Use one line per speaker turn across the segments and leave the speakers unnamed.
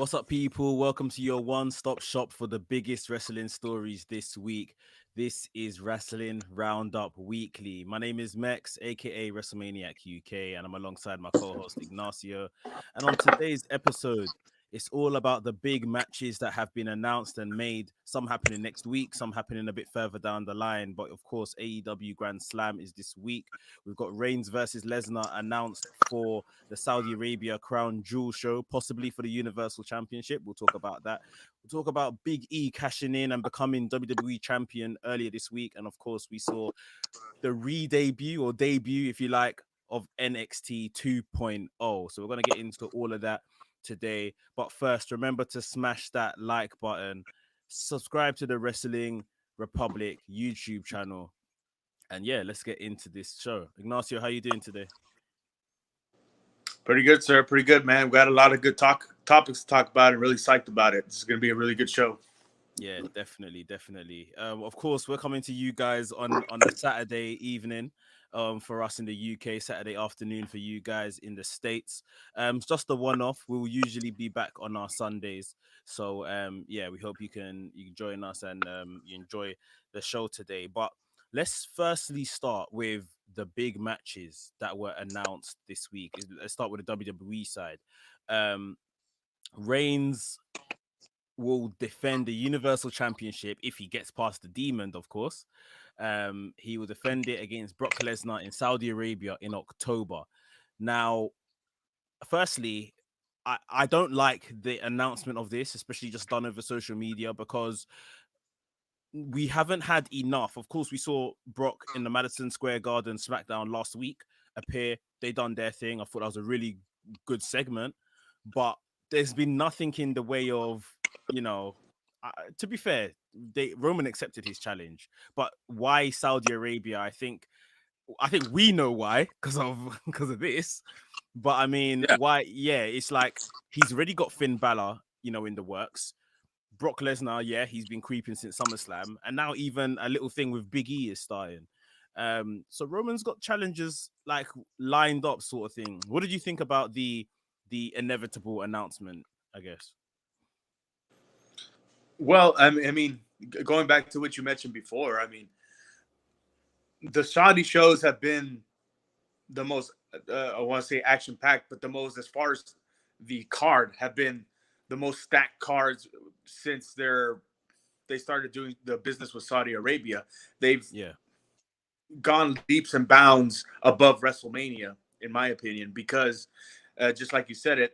What's up, people? Welcome to your one-stop shop for the biggest wrestling stories this week. This is Rasslin Roundup Weekly. My name is Mex, aka WrestleManiac UK, and I'm alongside my co-host Ignacio. And on today's episode, it's all about the big matches that have been announced and made. Some happening next week, some happening a bit further down the line. But of course, AEW Grand Slam is this week. We've got Reigns versus Lesnar announced for the Saudi Arabia Crown Jewel show, possibly for the Universal Championship. We'll talk about that. We'll talk about Big E cashing in and becoming WWE champion earlier this week. And of course, we saw the re-debut or debut, if you like, of NXT 2.0. So we're going to get into all of that today. But first, remember to smash that like button, subscribe to the Wrestling Republic YouTube channel. And yeah, let's get into this show. Ignacio, how you doing today?
Pretty good, sir. Pretty good, man. We got a lot of good topics to talk about and really psyched about it. This is going to be a really good show.
Yeah, definitely. Of course, we're coming to you guys on a Saturday evening. For us in the UK, Saturday afternoon for you guys in the States. It's just a one-off. We'll usually be back on our Sundays. So yeah, we hope you can join us and you enjoy the show today. But let's firstly start with the big matches that were announced this week. Let's start with the WWE side. Reigns will defend the Universal Championship if he gets past the Demon, of course. He will defend it against Brock Lesnar in Saudi Arabia in October. Now, firstly, I don't like the announcement of this, especially just done over social media, because we haven't had enough. Of course, we saw Brock in the Madison Square Garden SmackDown last week appear. They done their thing. I thought that was a really good segment, but there's been nothing in the way of, to be fair, Roman accepted his challenge, but why Saudi Arabia? I think we know why, because of this. But I mean,
Yeah.
why? Yeah, it's like he's already got Finn Balor, in the works. Brock Lesnar, yeah, he's been creeping since SummerSlam, and now even a little thing with Big E is starting. So Roman's got challenges like lined up, sort of thing. What did you think about the inevitable announcement? I guess.
Well, I mean, going back to what you mentioned before, I mean, the Saudi shows have been the most, I want to say action packed, but the most, as far as the card, have been the most stacked cards since they started doing the business with Saudi Arabia. They've
Yeah.
gone leaps and bounds above WrestleMania, in my opinion, because just like you said,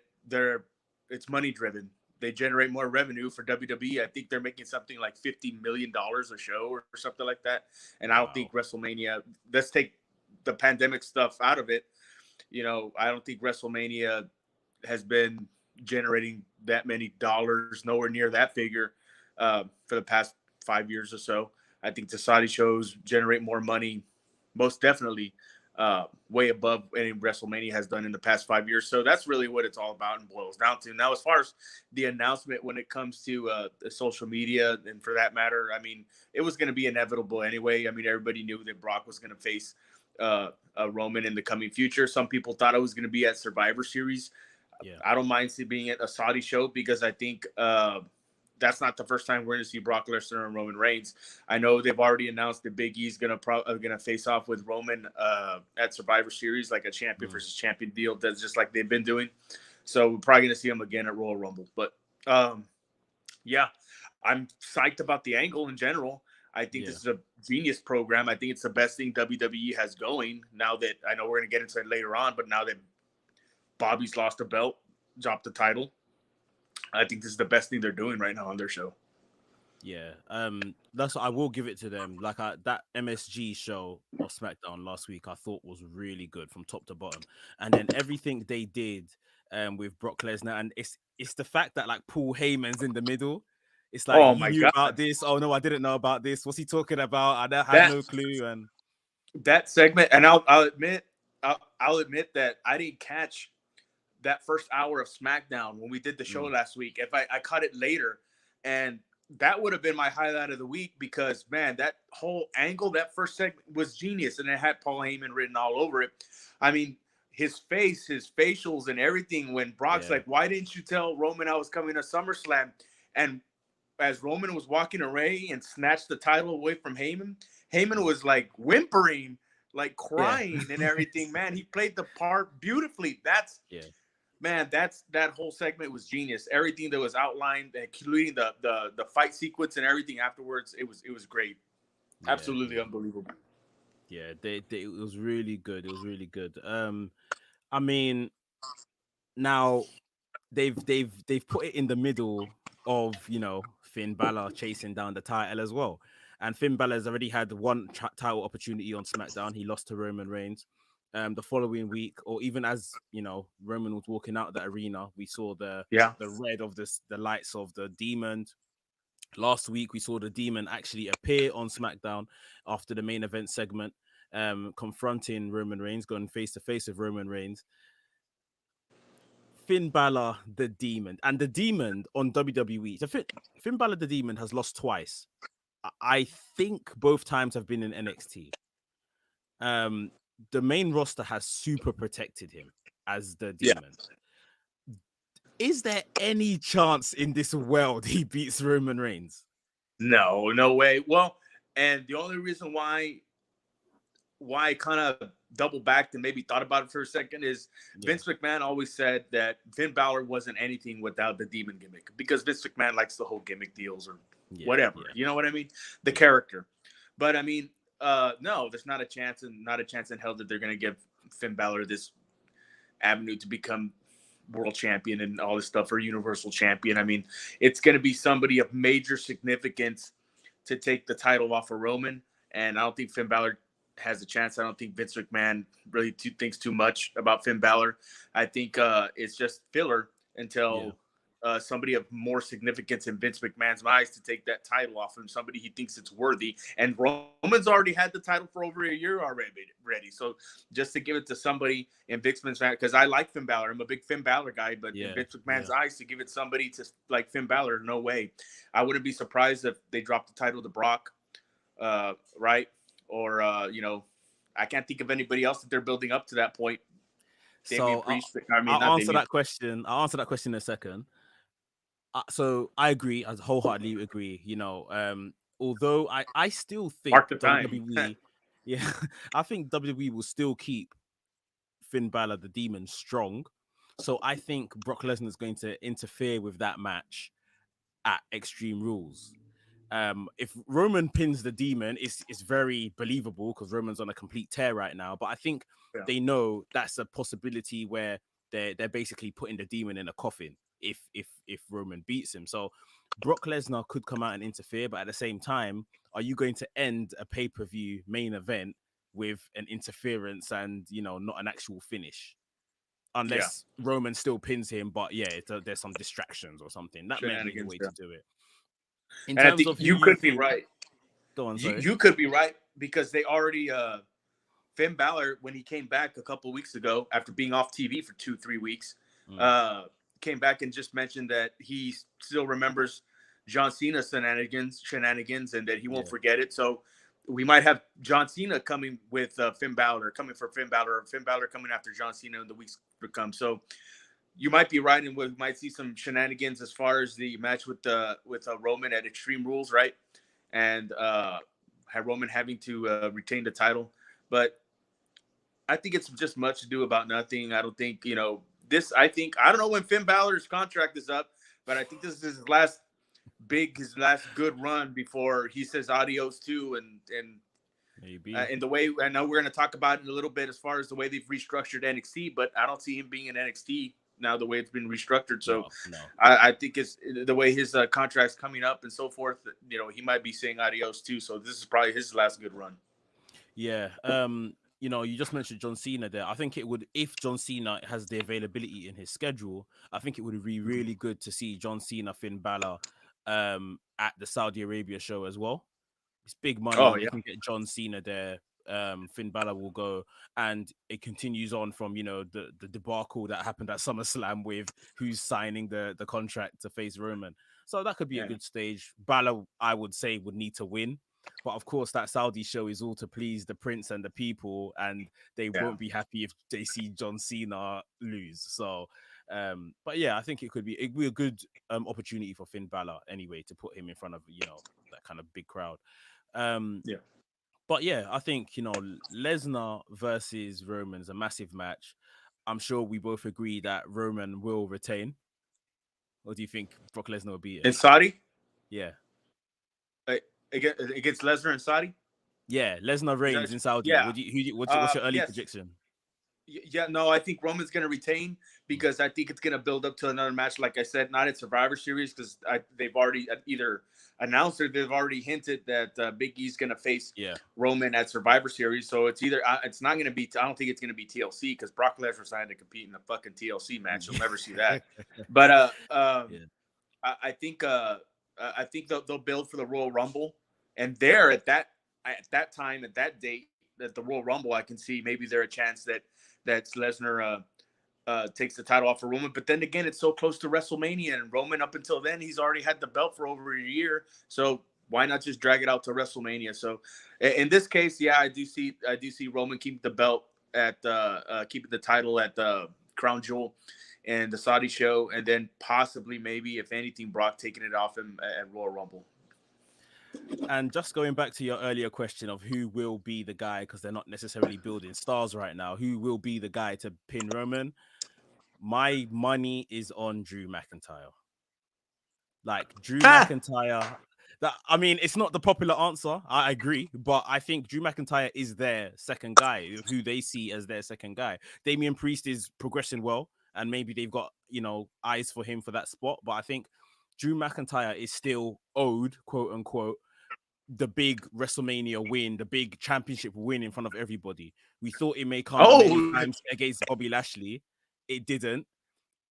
it's money driven. They generate more revenue for WWE. I think they're making something like $50 million a show or something like that. And I don't think
Wow.
WrestleMania. Let's take the pandemic stuff out of it. I don't think WrestleMania has been generating that many dollars, nowhere near that figure, for the past 5 years or so. I think the Saudi shows generate more money, most definitely, way above any WrestleMania has done in the past 5 years. So that's really what it's all about and boils down to. Now, as far as the announcement when it comes to the social media, and for that matter, I mean, it was going to be inevitable anyway. I mean, everybody knew that Brock was going to face Roman in the coming future. Some people thought it was going to be at Survivor Series.
Yeah.
I don't mind being at a Saudi show because I think that's not the first time we're going to see Brock Lesnar and Roman Reigns. I know they've already announced that Big E's going to face off with Roman at Survivor Series, like a champion versus champion deal. That's just like they've been doing. So we're probably going to see him again at Royal Rumble. But yeah, I'm psyched about the angle in general. I think
Yeah.
this is a genius program. I think it's the best thing WWE has going now that I know we're going to get into it later on, but now that Bobby's lost the belt, dropped the title, I think this is the best thing they're doing right now on their show.
Yeah. That's I will give it to them. Like that MSG show or SmackDown last week, I thought was really good from top to bottom. And then everything they did with Brock Lesnar, and it's the fact that like Paul Heyman's in the middle. It's like
Oh
you
my
knew about
God.
this. Oh no, I didn't know about this. What's he talking about? I had
That
no clue. And
that segment, and I'll admit that I didn't catch that first hour of SmackDown when we did the show
mm,
last week. If I caught it later, and that would have been my highlight of the week because man, that whole angle, that first segment was genius, and it had Paul Heyman written all over it. I mean, his face, his facials, and everything. When Brock's
Yeah,
like, "Why didn't you tell Roman I was coming to SummerSlam?" And as Roman was walking away and snatched the title away from Heyman, Heyman was like whimpering, like
yeah,
crying and everything. Man, he played the part beautifully.
yeah,
That whole segment was genius. Everything that was outlined, including the fight sequence and everything afterwards, it was great.
yeah,
Absolutely
yeah,
unbelievable.
yeah. It was really good. It was really good. I mean, now they've put it in the middle of Finn Balor chasing down the title as well, and Finn Balor's already had one title opportunity on SmackDown. He lost to Roman Reigns. The following week, or even as Roman was walking out of the arena, we saw
Yeah,
the red of the lights of the demon. Last week, we saw the demon actually appear on SmackDown after the main event segment, confronting Roman Reigns, going face to face with Roman Reigns. Finn Balor, the Demon, and the Demon on WWE. So Finn Balor, the Demon, has lost twice. I think both times have been in NXT. Um, the main roster has super protected him as the
yeah.
Demon. Is there any chance in this world he beats Roman Reigns?
No, no way. Well, and the only reason why I kind of double backed and maybe thought about it for a second is
Yeah,
Vince McMahon always said that Finn Balor wasn't anything without the demon gimmick because Vince McMahon likes the whole gimmick deals or
yeah,
whatever.
yeah,
You know what I mean? The
yeah,
character. But I mean, no, there's not a chance and not a chance in hell that they're going to give Finn Balor this avenue to become world champion and all this stuff or universal champion. I mean, it's going to be somebody of major significance to take the title off of Roman. And I don't think Finn Balor has a chance. I don't think Vince McMahon really thinks too much about Finn Balor. I think it's just filler
yeah.
until somebody of more significance in Vince McMahon's eyes to take that title off him, somebody he thinks it's worthy. And Roman's already had the title for over a year already. So just to give it to somebody in Vince McMahon, because I like Finn Balor. I'm a big Finn Balor guy, but in
Yeah,
Vince
yeah.
McMahon's eyes, to give it somebody to like Finn Balor, no way. I wouldn't be surprised if they dropped the title to Brock, right? Or, I can't think of anybody else that they're building up to that point. Damian
So
Priest, I mean,
I'll
not
answer
Damian.
that question. I'll answer that question in a second. So I agree. I wholeheartedly agree. Although I still think
Mark the time.
WWE, yeah, I think WWE will still keep Finn Balor the Demon strong. So I think Brock Lesnar is going to interfere with that match at Extreme Rules. If Roman pins the Demon, it's very believable because Roman's on a complete tear right now. But I think
Yeah.
they know that's a possibility where they're basically putting the Demon in a coffin if Roman beats him. So Brock Lesnar could come out and interfere, but at the same time, are you going to end a pay-per-view main event with an interference and not an actual finish?
Yeah.
Unless Roman still pins him, but yeah, there's some distractions or something. That might be the
Shenanigans.
way
Yeah.
to do it. In
And I
terms
think
of who
you
you
could be
think,
right.
go on, sorry.
You could be right because they already Finn Balor, when he came back a couple of weeks ago after being off TV for 2-3 weeks,
Mm,
uh, came back and just mentioned that he still remembers John Cena shenanigans, and that he won't
yeah,
forget it. So we might have John Cena coming with Finn Balor, coming for Finn Balor, or Finn Balor coming after John Cena in the weeks to come. So you might be right, and we might see some shenanigans as far as the match with Roman at Extreme Rules, right? And have Roman having to retain the title, but I think it's just much ado about nothing. I don't think this. I don't know when Finn Balor's contract is up, but I think this is his last good run before he says adios to
maybe.
and the way I know we're going to talk about it in a little bit as far as the way they've restructured NXT, but I don't see him being in NXT now the way it's been restructured. So
No, no.
I think it's the way his contract's coming up and so forth. He might be saying adios too. So this is probably his last good run.
Yeah. You just mentioned John Cena there. I think it would, if John Cena has the availability in his schedule, I think it would be really good to see John Cena, Finn Balor, at the Saudi Arabia show as well. It's big
Oh
money. They
yeah,
can get John Cena there. Finn Balor will go, and it continues on from the debacle that happened at SummerSlam with who's signing the contract to face Roman. So that could be a
yeah,
good stage. Balor, I would say, would need to win. But of course, that Saudi show is all to please the prince and the people, and they
Yeah.
won't be happy if they see John Cena lose. So, but yeah, I think it'd be a good opportunity for Finn Balor anyway to put him in front of that kind of big crowd. Um,
Yeah.
but yeah, I think Lesnar versus Roman's a massive match. I'm sure we both agree that Roman will retain. Or do you think Brock Lesnar will beat
In
him?
Saudi,
Yeah.
uh, against Lesnar and Saudi.
Yeah, Lesnar
Is that
reigns in Saudi.
yeah?
What do you, what's your early
Yes.
prediction?
Yeah, no, I think Roman's going to retain
Mm.
because I think it's going to build up to another match. Like I said, not at Survivor Series because they've already either announced or they've already hinted that Big E's going to face
Yeah.
Roman at Survivor Series. So it's either it's not going to be. I don't think it's going to be TLC because Brock Lesnar's trying to compete in a fucking TLC match. You'll never see that. But
Yeah.
I think they'll build for the Royal Rumble, and there at that time at that date at the Royal Rumble, I can see maybe there a chance that Lesnar takes the title off of Roman. But then again, it's so close to WrestleMania, and Roman up until then he's already had the belt for over a year. So why not just drag it out to WrestleMania? So in this case, yeah, I do see Roman keeping the belt at keeping the title at the Crown Jewel and the Saudi show, and then possibly maybe if anything, Brock taking it off him at Royal Rumble.
And just going back to your earlier question of who will be the guy, because they're not necessarily building stars right now, who will be the guy to pin Roman? My money is on Drew McIntyre. Like Drew
Ah,
McIntyre. That I mean, it's not the popular answer. I agree, but I think Drew McIntyre is their second guy, who they see as their second guy. Damian Priest is progressing well, and maybe they've got eyes for him for that spot. But I think Drew McIntyre is still owed, quote unquote, the big WrestleMania win, the big championship win in front of everybody. We thought it may come many
oh,
times against Bobby Lashley. It didn't.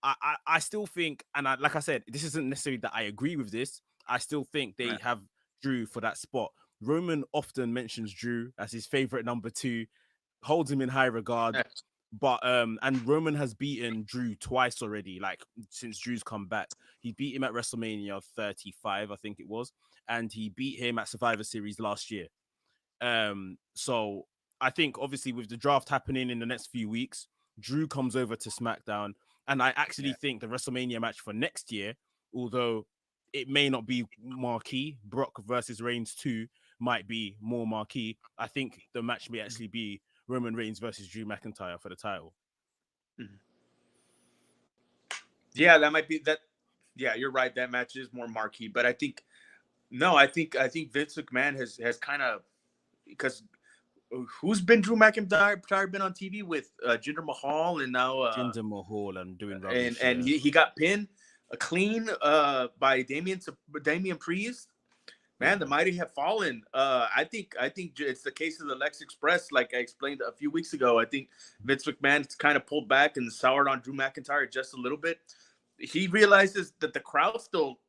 I still think, and like I said, this isn't necessarily that I agree with this. I still think they
right.
have Drew for that spot. Roman often mentions Drew as his favorite number two, holds him in high regard. But and Roman has beaten Drew twice already, like since Drew's come back. He beat him at WrestleMania 35, I think it was, and he beat him at Survivor Series last year. So I think obviously with the draft happening in the next few weeks, Drew comes over to SmackDown, and I actually
Yeah.
think the WrestleMania match for next year, although it may not be marquee, Brock versus Reigns 2 might be more marquee. I think the match may actually be Roman Reigns versus Drew McIntyre for the title.
Mhm. Yeah, that might be that. Yeah, you're right. That match is more marquee, but I think no. I think Vince McMahon has kind of because who's been Drew McIntyre been on TV with Jinder Mahal and now
Jinder Mahal and doing
and
rubbish,
and
yeah.
he got pinned clean by Damian Priest. Man, the
Yeah.
mighty have fallen. I think it's the case of the Lex Express, like I explained a few weeks ago. I think Vince McMahon's kind of pulled back and soured on Drew McIntyre just a little bit. He realizes that the crowd still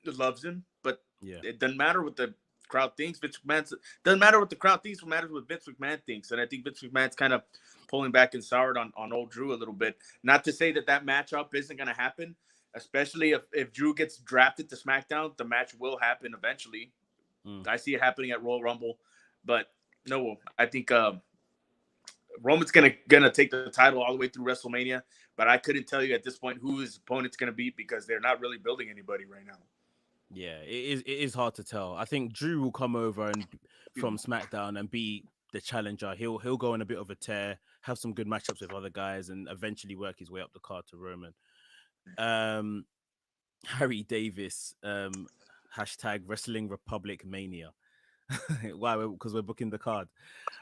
loves him, but
Yeah.
it doesn't matter what the crowd thinks. Vince McMahon doesn't matter what the crowd thinks. What matters what Vince McMahon thinks, and I think Vince McMahon's kind of pulling back and soured on old Drew a little bit. Not to say that matchup isn't going to happen, especially if Drew gets drafted to SmackDown. The match will happen eventually.
Mm.
I see it happening at Royal Rumble, but no, I think Roman's gonna take the title all the way through WrestleMania. But I couldn't tell you at this point who his opponent's gonna be because they're not really building anybody right now.
Yeah, it is hard to tell. I think Drew will come over and from SmackDown and be the challenger. He'll go on a bit of a tear, have some good matchups with other guys, and eventually work his way up the card to Roman. Um, Harry Davis, hashtag Wrestling Republic Mania. Why? Because we're booking the card.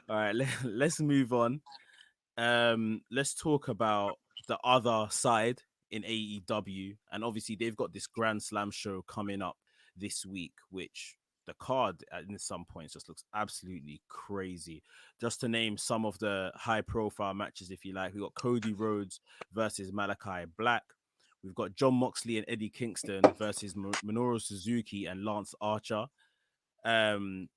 All right, let's move on. Let's talk about the other side in AEW, and obviously they've got this Grand Slam show coming up this week, which the card in some points just looks absolutely crazy. Just to name some of the high profile matches, if you like, we got Cody Rhodes versus Malachi Black. We've got John Moxley and Eddie Kingston versus Minoru Suzuki and Lance Archer. Um,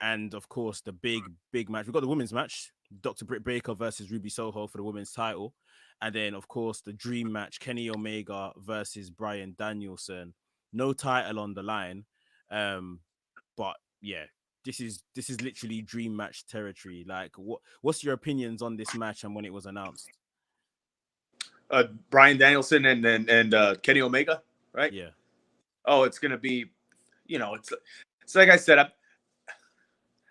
and of course, the big match. We've got the women's match, Dr. Britt Baker versus Ruby Soho for the women's title. And then, of course, the dream match, Kenny Omega versus Bryan Danielson. No title on the line. Um, but yeah, this is literally dream match territory. Like, what's your opinions on this match and when it was announced?
Brian Danielson and Kenny Omega, right?
Yeah,
Oh, it's gonna be, it's like I said,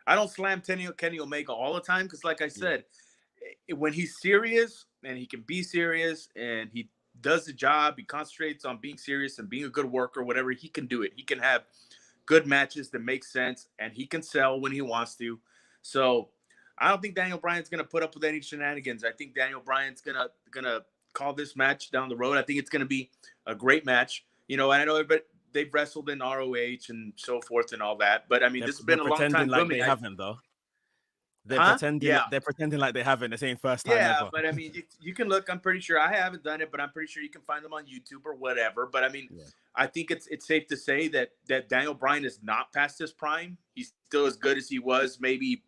I don't slam Kenny Omega all the time because, like I
yeah,
said, when he's serious and he can be serious and he does the job, he concentrates on being serious and being a good worker, whatever, he can do it. He can have good matches that make sense and he can sell when he wants to. So I don't think Daniel Bryan's going to put up with any shenanigans. I think Daniel Bryan's gonna call this match down the road. I think it's going to be a great match. And I know everybody, they've wrestled in ROH and so forth and all that, but I mean,
they're
this has
they're
been a long
pretending
time
like
coming.
they haven't though. They're
Huh?
pretending
Yeah.
they're pretending like they haven't. They're saying first time
Yeah,
ever.
but I mean, you can look. I'm pretty sure I haven't done it, but I'm pretty sure you can find them on YouTube or whatever. But I mean,
Yeah,
I think it's safe to say that Daniel Bryan is not past his prime. He's still as good as he was maybe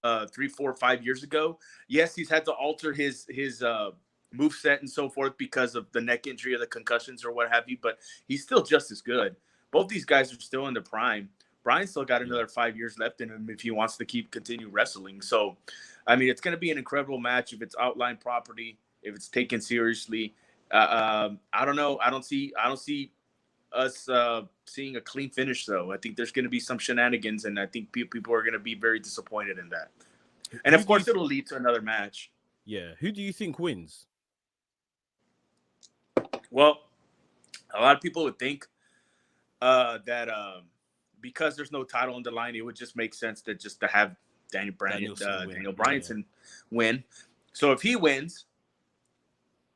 3, 4, 5 years ago. Yes, he's had to alter his move set and so forth because of the neck injury or the concussions or what have you. But he's still just as good. Both these guys are still in the prime. Brian's still got
yeah.
another 5 years left in him if he wants to continue wrestling. So, I mean, it's going to be an incredible match if it's outlined properly, if it's taken seriously. I don't know. I don't see us seeing a clean finish, though. I think there's going to be some shenanigans, and I think people are going to be very disappointed in that. And
Who
of
do you?
course, it'll lead to another match.
Yeah, who do you think wins?
Well, a lot of people would think that because there's no title on the line, it would just make sense to have
Danielson win.
Daniel
Yeah,
Bryanson win. So if he wins,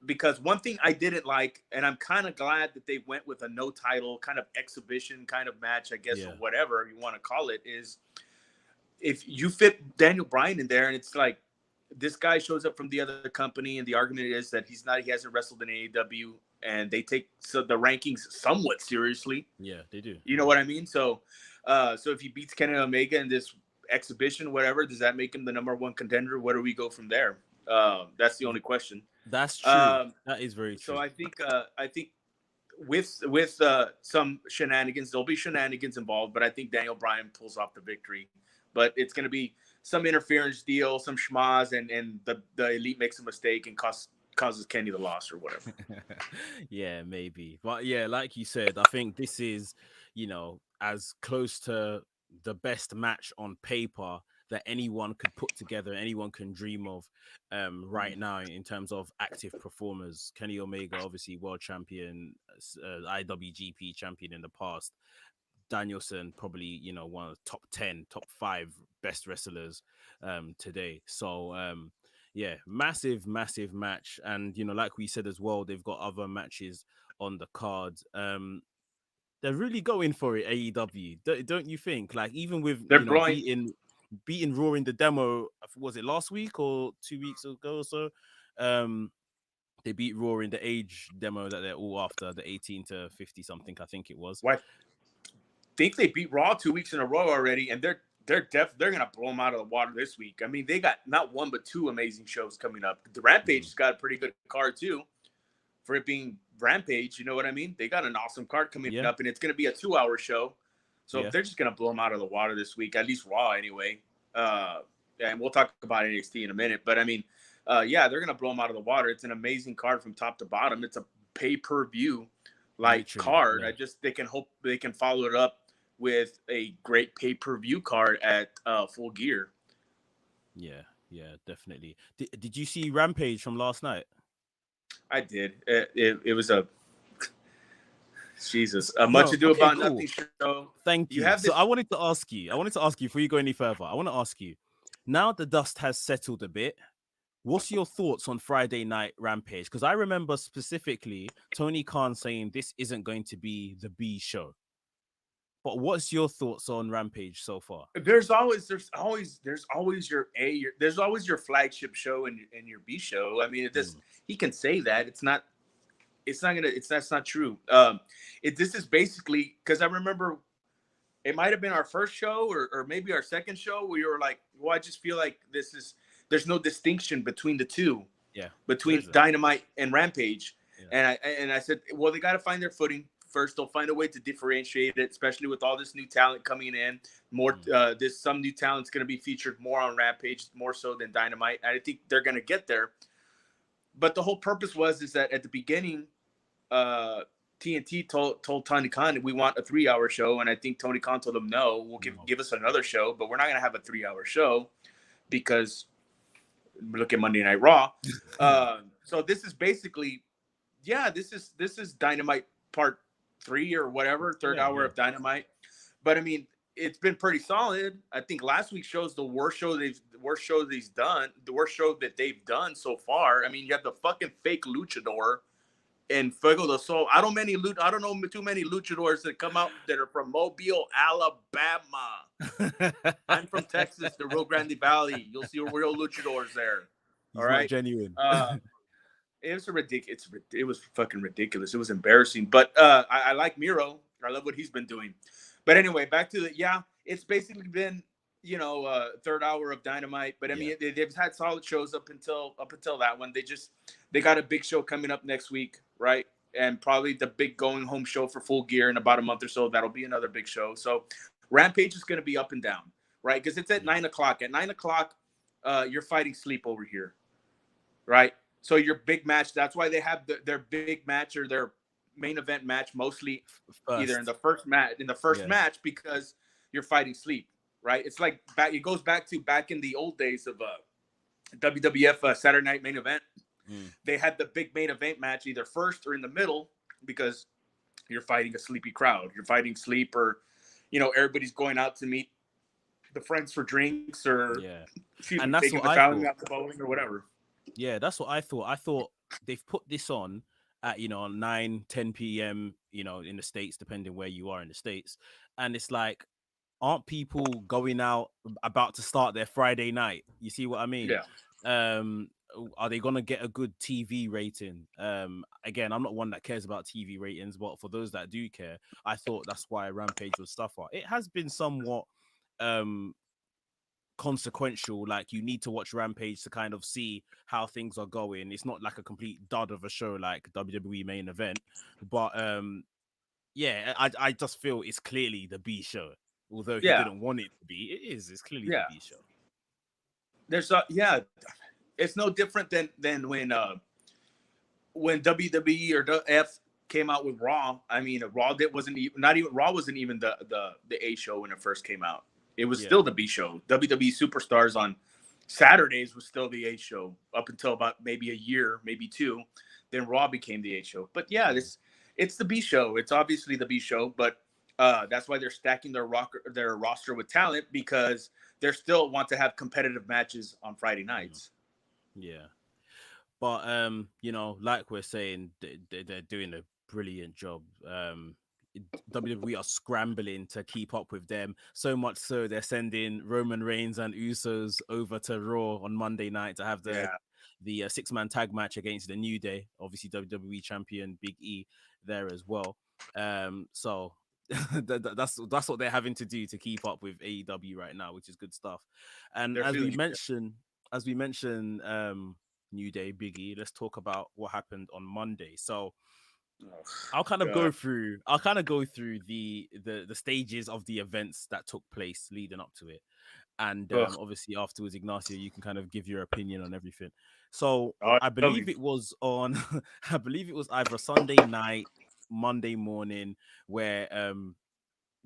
because one thing I didn't like, and I'm kind of glad that they went with a no title kind of exhibition kind of match, I guess,
yeah,
or whatever you want to call it, is if you fit Daniel Bryan in there and it's like this guy shows up from the other company and the argument is that he hasn't wrestled in AEW and they take the rankings somewhat seriously.
yeah. They do.
You know what I mean? So if he beats Kenny Omega in this exhibition, whatever, does that make him the number one contender? Where do we go from there? That's the only question.
That's true.
Um,
That is very
so
true.
I think with some shenanigans, there'll be shenanigans involved, but I think Daniel Bryan pulls off the victory. But it's going to be some interference deal, some schmaz, and the Elite makes a mistake and causes Kenny the loss or whatever.
Yeah, maybe. But yeah, like you said, I think this is, as close to the best match on paper that anyone could put together, anyone can dream of right now in terms of active performers. Kenny Omega, obviously world champion, IWGP champion in the past. Danielson, probably, one of the top 10, top 5 best wrestlers today. So, yeah, massive, massive match. And, like we said as well, they've got other matches on the card. They're really going for it, AEW. Don't you think? Like, even with,
They're blowing.
beating Raw in the demo, was it last week or 2 weeks ago or so? They beat Raw in the age demo that they're all after, the 18 to 50 something, I think it was.
Why? Think they beat Raw 2 weeks in a row already, and they're gonna blow them out of the water this week. I mean, they got not one but two amazing shows coming up. The Rampage has got a pretty good card too, for it being Rampage. You know what I mean? They got an awesome card coming
Yeah,
up, and it's gonna be a 2-hour show. So
yeah.
they're just gonna blow them out of the water this week, at least Raw anyway. And we'll talk about NXT in a minute, but I mean, yeah, they're gonna blow them out of the water. It's an amazing card from top to bottom. It's a pay-per-view like
Literally,
card.
yeah.
I just they can follow it up with a great pay-per-view card at Full Gear.
Yeah, yeah, definitely. Did you see Rampage from last night?
I did. It was a Jesus. Much
No,
Ado
okay,
About
cool.
Nothing show.
Thank
You
you.
have
So
this.
I wanted to ask you before you go any further, I want to ask you, now the dust has settled a bit, what's your thoughts on Friday Night Rampage? Because I remember specifically Tony Khan saying this isn't going to be the B show. But what's your thoughts on Rampage so far?
There's always your flagship show and your B show. I mean, he can say that. That's not true. This is basically, because I remember it might have been our first show or maybe our second show where you were like, well, I just feel like there's no distinction between the two.
Yeah.
Between Dynamite and Rampage. Yeah. And I said, well, they got to find their footing first. They'll find a way to differentiate it, especially with all this new talent coming in. More, there's some new talent's going to be featured more on Rampage, more so than Dynamite. And I think they're going to get there. But the whole purpose is that at the beginning, TNT told Tony Khan we want a 3-hour show, and I think Tony Khan told them no, we'll give us another show, but we're not going to have a 3-hour show because look at Monday Night Raw. So this is basically, this is Dynamite Part 3 or whatever, third hour of Dynamite. But I mean, it's been pretty solid. I think last week's show is the worst show that they've done so far. I mean, you have the fucking fake luchador and Fuego del Sol. I don't know too many luchadors that come out that are from Mobile, Alabama. I'm from Texas, the Rio Grande Valley. You'll see real luchadors there.
He's not genuine.
It was ridiculous. It was fucking ridiculous. It was embarrassing. But I like Miro. I love what he's been doing. But anyway, back to it's basically been third hour of Dynamite. But I mean, they've had solid shows up until that one. They got a big show coming up next week, right? And probably the big going home show for Full Gear in about a month or so. That'll be another big show. So Rampage is going to be up and down, right? Because it's at 9 o'clock. At 9 o'clock, you're fighting sleep over here, right? So your big match, that's why they have their big match or their main event match mostly either in the first match because you're fighting sleep, right? It's like it goes back in the old days of WWF Saturday Night Main Event. They had the big main event match either first or in the middle because you're fighting a sleepy crowd. You're fighting sleep, or everybody's going out to meet the friends for drinks, or
and that's
taking
what
the
I
family
thought.
out to bowling or whatever.
Yeah, that's what I thought. I thought they've put this on at 9-10 p.m. In the States, depending where you are in the States, and it's like, aren't people going out about to start their Friday night? You see what I mean?
Yeah.
Are they gonna get a good TV rating? Again, I'm not one that cares about TV ratings, but for those that do care, I thought that's why Rampage was tougher. It has been somewhat consequential. Like, you need to watch Rampage to kind of see how things are going. It's not like a complete dud of a show like WWE Main Event, but I just feel it's clearly the B show. Although he didn't want it to be, it's clearly the B show.
There's it's no different than when WWE or the F came out with Raw. I mean, Raw wasn't even the A show when it first came out. It was still the B show. WWE Superstars on Saturdays was still the A show up until about maybe a year, maybe two. Then Raw became the A show. But it's the B show. It's obviously the B show, but that's why they're stacking their roster with talent, because they still want to have competitive matches on Friday nights.
Yeah. But like we're saying, they're doing a brilliant job. WWE are scrambling to keep up with them, so much so they're sending Roman Reigns and Usos over to Raw on Monday night to have the 6-man tag match against the New Day. Obviously, WWE champion Big E there as well. So that's what they're having to do to keep up with AEW right now, which is good stuff. And as we mentioned, New Day, Big E, let's talk about what happened on Monday. So I'll kind of go through the stages of the events that took place leading up to it. And obviously afterwards, Ignacio, you can kind of give your opinion on everything. So I believe it was either Sunday night, Monday morning, where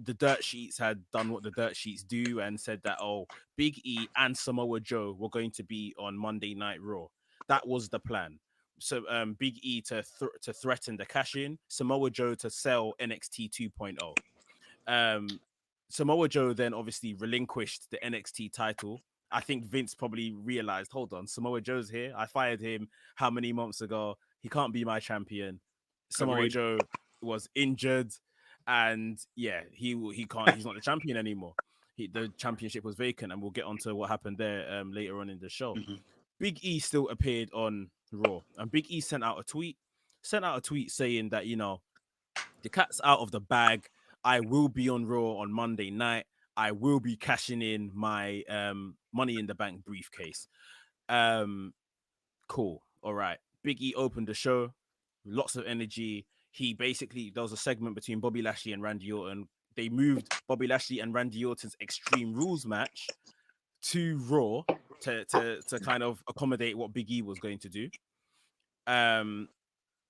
the dirt sheets had done what the dirt sheets do and said that, Big E and Samoa Joe were going to be on Monday Night Raw. That was the plan. So Big E to threaten the cash in, Samoa Joe to sell NXT 2.0. Samoa Joe then obviously relinquished the NXT title. I think Vince probably realized, hold on, Samoa Joe's here. I fired him how many months ago? He can't be my champion. Samoa Joe was injured, and he can't. He's not the champion anymore. The championship was vacant, and we'll get onto what happened there later on in the show.
Mm-hmm.
Big E still appeared on Raw, and Big E sent out a tweet saying that, the cat's out of the bag. I will be on Raw on Monday night. I will be cashing in my Money in the Bank briefcase. Cool. All right. Big E opened the show, lots of energy. he basically, there was a segment between Bobby Lashley and Randy Orton. They moved Bobby Lashley and Randy Orton's Extreme Rules match to Raw to kind of accommodate what Big E was going to do. Um,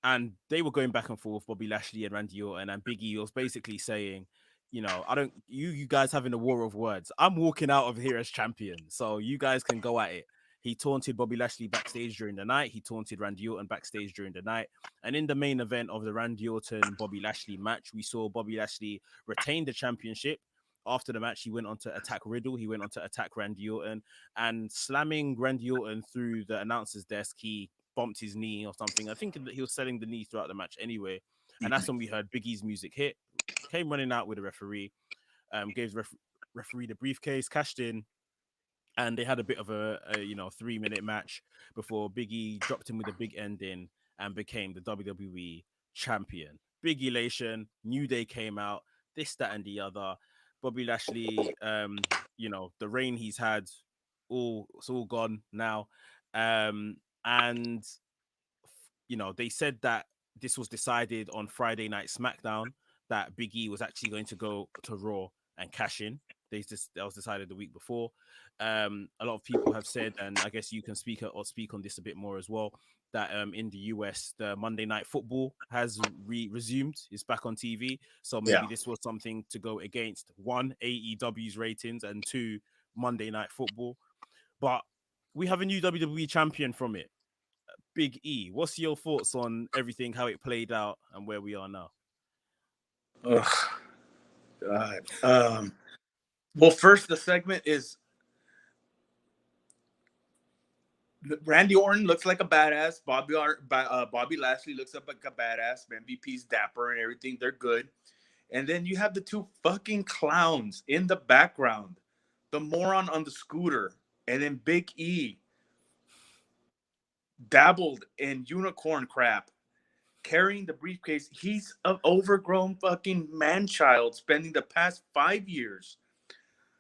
and they were going back and forth, Bobby Lashley and Randy Orton, and Big E was basically saying, I don't, you guys having a war of words. I'm walking out of here as champion, so you guys can go at it. He taunted Bobby Lashley backstage during the night. He taunted Randy Orton backstage during the night. And in the main event of the Randy Orton Bobby Lashley match, we saw Bobby Lashley retain the championship. After the match, he went on to attack Riddle. He went on to attack Randy Orton, and slamming Randy Orton through the announcer's desk. He bumped his knee or something. I think that he was selling the knee throughout the match anyway. And that's when we heard Big E's music hit. Came running out with the referee, gave the referee the briefcase, cashed in, and they had a bit of a 3-minute match before Big E dropped him with a big ending and became the WWE champion. Big elation. New Day came out. This, that, and the other. Bobby Lashley, the reign he's had, it's all gone now. And they said that this was decided on Friday Night SmackDown, that Big E was actually going to go to Raw and cash in. That was decided the week before. A lot of people have said, and I guess you can speak on this a bit more as well, that in the US, the Monday Night Football has resumed. It's back on TV. So maybe this was something to go against, one, AEW's ratings, and two, Monday Night Football. But we have a new WWE champion from it. Big E. What's your thoughts on everything, how it played out, and where we are now?
Ugh, God. Well, first, the segment is Randy Orton looks like a badass. Bobby Lashley looks up like a badass. MVP's dapper and everything. They're good. And then you have the two fucking clowns in the background. The moron on the scooter. And then Big E dabbled in unicorn crap, carrying the briefcase. He's an overgrown fucking man-child spending the past 5 years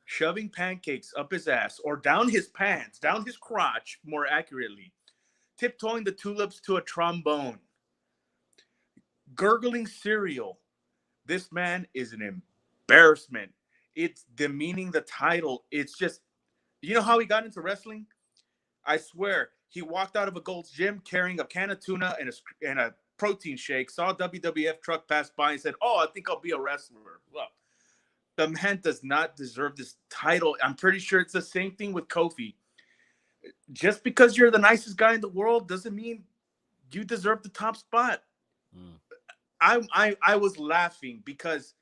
shoving pancakes up his ass or down his pants, down his crotch, more accurately, tiptoeing the tulips to a trombone, gurgling cereal. This man is an embarrassment. It's demeaning the title. It's just, you know how he got into wrestling? I swear, he walked out of a Gold's Gym carrying a can of tuna and a protein shake, saw a WWF truck pass by and said, "Oh, I think I'll be a wrestler." Look, the man does not deserve this title. I'm pretty sure it's the same thing with Kofi. Just because you're the nicest guy in the world doesn't mean you deserve the top spot. Mm. I was laughing because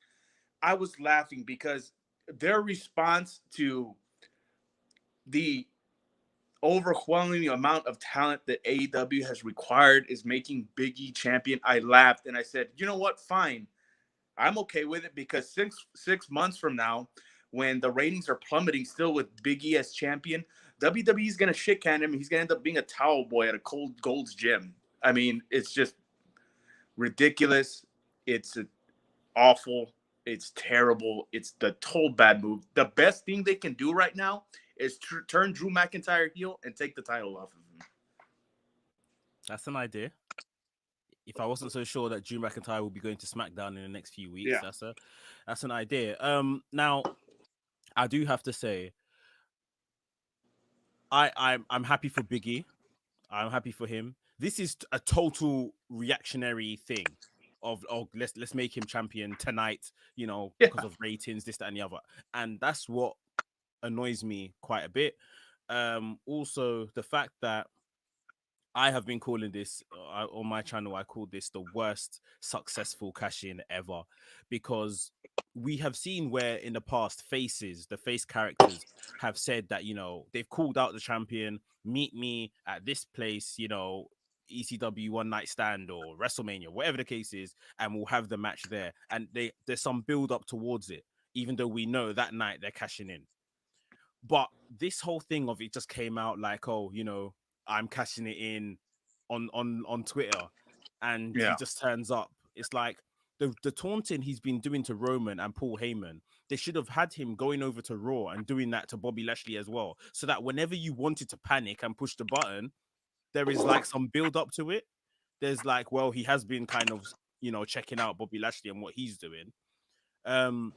their response to the overwhelming amount of talent that AEW has required is making Big E champion. I laughed and I said, you know what? Fine. I'm okay with it, because six months from now, when the ratings are plummeting still with Big E as champion, WWE is going to shit can him. He's going to end up being a towel boy at a cold Gold's Gym. I mean, it's just ridiculous. It's awful. It's terrible. It's the total bad move. The best thing they can do right now is turn Drew McIntyre heel and take the title off of him.
That's an idea. If I wasn't so sure that Drew McIntyre will be going to SmackDown in the next few weeks, that's an idea. Now, I do have to say, I'm happy for Big E. I'm happy for him. This is a total reactionary thing of let's make him champion tonight, because of ratings, this, that, and the other. And that's what annoys me quite a bit. Also, the fact that I have been calling this on my channel, I called this the worst successful cash-in ever, because we have seen where in the past the face characters have said that, they've called out the champion, meet me at this place, ECW One Night Stand or WrestleMania, whatever the case is, and we'll have the match there. And there's some build up towards it, even though we know that night they're cashing in. But this whole thing of it just came out like, oh, I'm cashing it in on Twitter, and he just turns up. It's like the taunting he's been doing to Roman and Paul Heyman. They should have had him going over to Raw and doing that to Bobby Lashley as well, so that whenever you wanted to panic and push the button, there is like some build up to it. There's like, well, he has been kind of checking out Bobby Lashley and what he's doing. Um,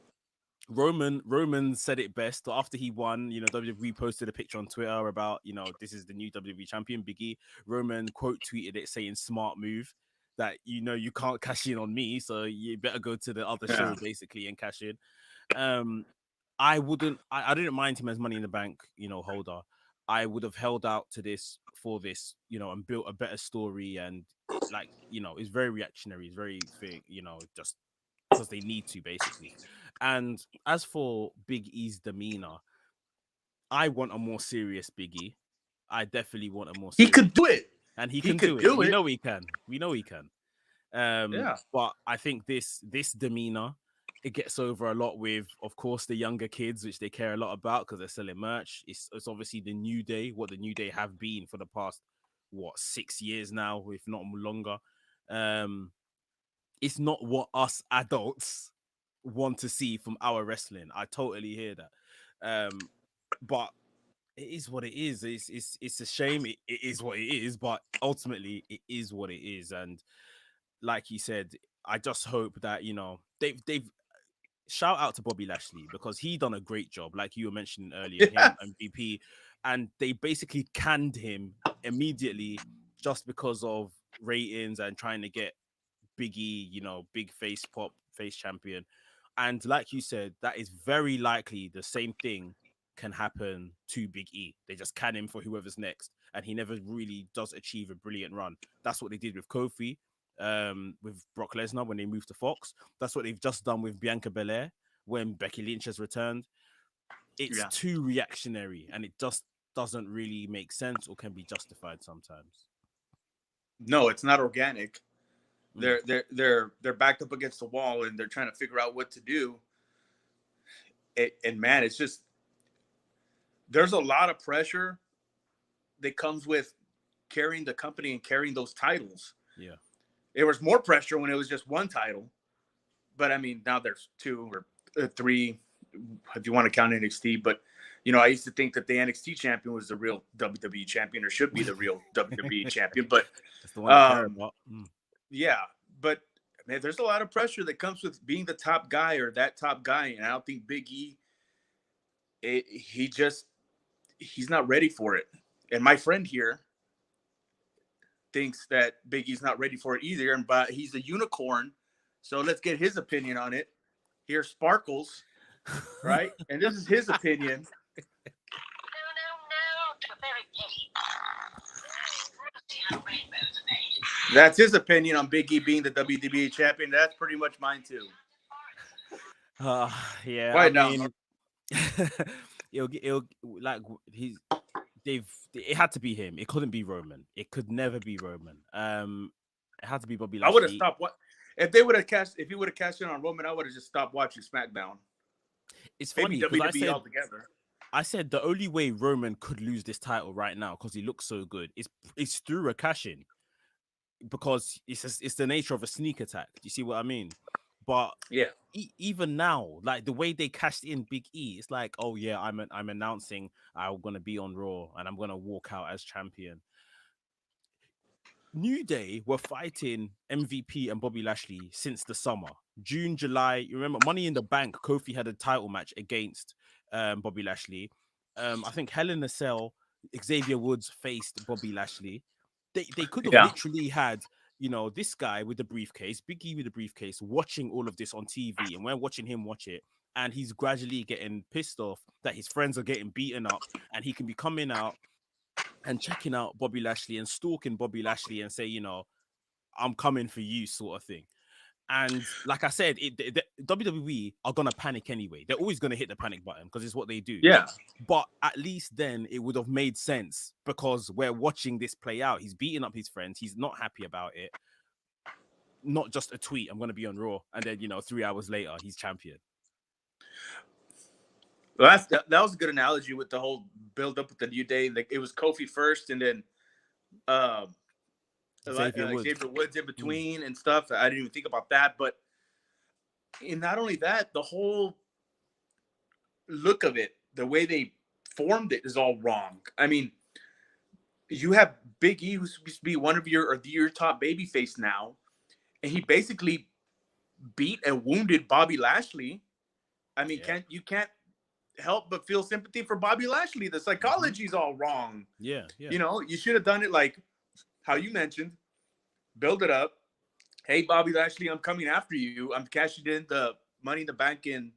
Roman said it best after he won. WWE posted a picture on Twitter about, this is the new WWE champion, Big E. Roman quote tweeted it saying, "Smart move, that you can't cash in on me, so you better go to the other show basically and cash in." Um, I didn't mind him as Money in the Bank, holder. I would have held out to this for this, and built a better story. And it's very reactionary. It's very thing, just because they need to basically. And as for Big E's demeanor, I want a more serious Big E. I definitely want a more
He
serious,
could do it,
and he can do it. We know he can. We know he can.
Yeah.
But I think this demeanor, it gets over a lot with, of course, the younger kids, which they care a lot about because they're selling merch. It's obviously the New Day, what the New Day have been for the past 6 years now, if not longer. It's not what us adults want to see from our wrestling. I totally hear that. But it is what it is. It's a shame. It is what it is, but ultimately it is what it is. And like you said, I just hope that they've shout out to Bobby Lashley because he done a great job, like you were mentioning earlier, him MVP, and they basically canned him immediately just because of ratings and trying to get Big E, big face pop, face champion. And like you said, that is very likely the same thing can happen to Big E. They just can him for whoever's next, and he never really does achieve a brilliant run. That's what they did with Kofi, with Brock Lesnar when they moved to Fox. That's what they've just done with Bianca Belair when Becky Lynch has returned. It's too reactionary, and it just doesn't really make sense or can be justified sometimes.
No, it's not organic. They're backed up against the wall and they're trying to figure out what to do. And man, it's just, there's a lot of pressure that comes with carrying the company and carrying those titles.
Yeah.
There was more pressure when it was just one title, but I mean, now there's 2 or 3, if you want to count NXT. But I used to think that the NXT champion was the real WWE champion, or should be the real WWE champion. But
that's the one I care about.
Yeah, but man, there's a lot of pressure that comes with being the top guy or that top guy, and I don't think Big E, he's not ready for it. And my friend here thinks that Big E's not ready for it either, but he's a unicorn, so let's get his opinion on it. Here's Sparkles, right? And this is his opinion. That's his opinion on Big E being the WWE champion. That's pretty much mine too.
Yeah.
Right now,
it had to be him. It couldn't be Roman. It could never be Roman. It had to be Bobby Lashley.
I would have stopped. If he would have cashed in on Roman, I would have just stopped watching SmackDown.
It's funny
because altogether.
I said the only way Roman could lose this title right now, because he looks so good, is through a cash in, because it's the nature of a sneak attack. Do you see what I mean? But
yeah,
even now, like the way they cashed in Big E, it's like, oh yeah, I'm announcing I'm gonna be on Raw and I'm gonna walk out as champion. New Day were fighting MVP and Bobby Lashley since the summer, June, July. You remember Money in the Bank? Kofi had a title match against Bobby Lashley. I think Hell in a Cell, Xavier Woods faced Bobby Lashley. They could have literally had, this guy with the briefcase, Big E with the briefcase, watching all of this on TV, and we're watching him watch it, and he's gradually getting pissed off that his friends are getting beaten up, and he can be coming out and checking out Bobby Lashley and stalking Bobby Lashley and say, I'm coming for you, sort of thing. And like I said, the WWE are going to panic anyway. They're always going to hit the panic button because it's what they do.
Yeah.
But at least then it would have made sense, because we're watching this play out. He's beating up his friends. He's not happy about it. Not just a tweet, I'm going to be on Raw. And then, 3 hours later, he's champion.
Well, that was a good analogy with the whole build up with the New Day. Like, it was Kofi first, and then Xavier Woods in between and stuff. I didn't even think about that. But not only that, the whole look of it, the way they formed it, is all wrong. I mean, you have Big E, who's supposed to be one of your top babyface now, and he basically beat and wounded Bobby Lashley. I mean,
Yeah.
you can't help but feel sympathy for Bobby Lashley. The
Hmm.
psychology's all wrong.
Yeah. Yeah.
You know, you should have done it like how you mentioned, build it up. Hey, Bobby Lashley, I'm coming after you. I'm cashing in the Money in the Bank in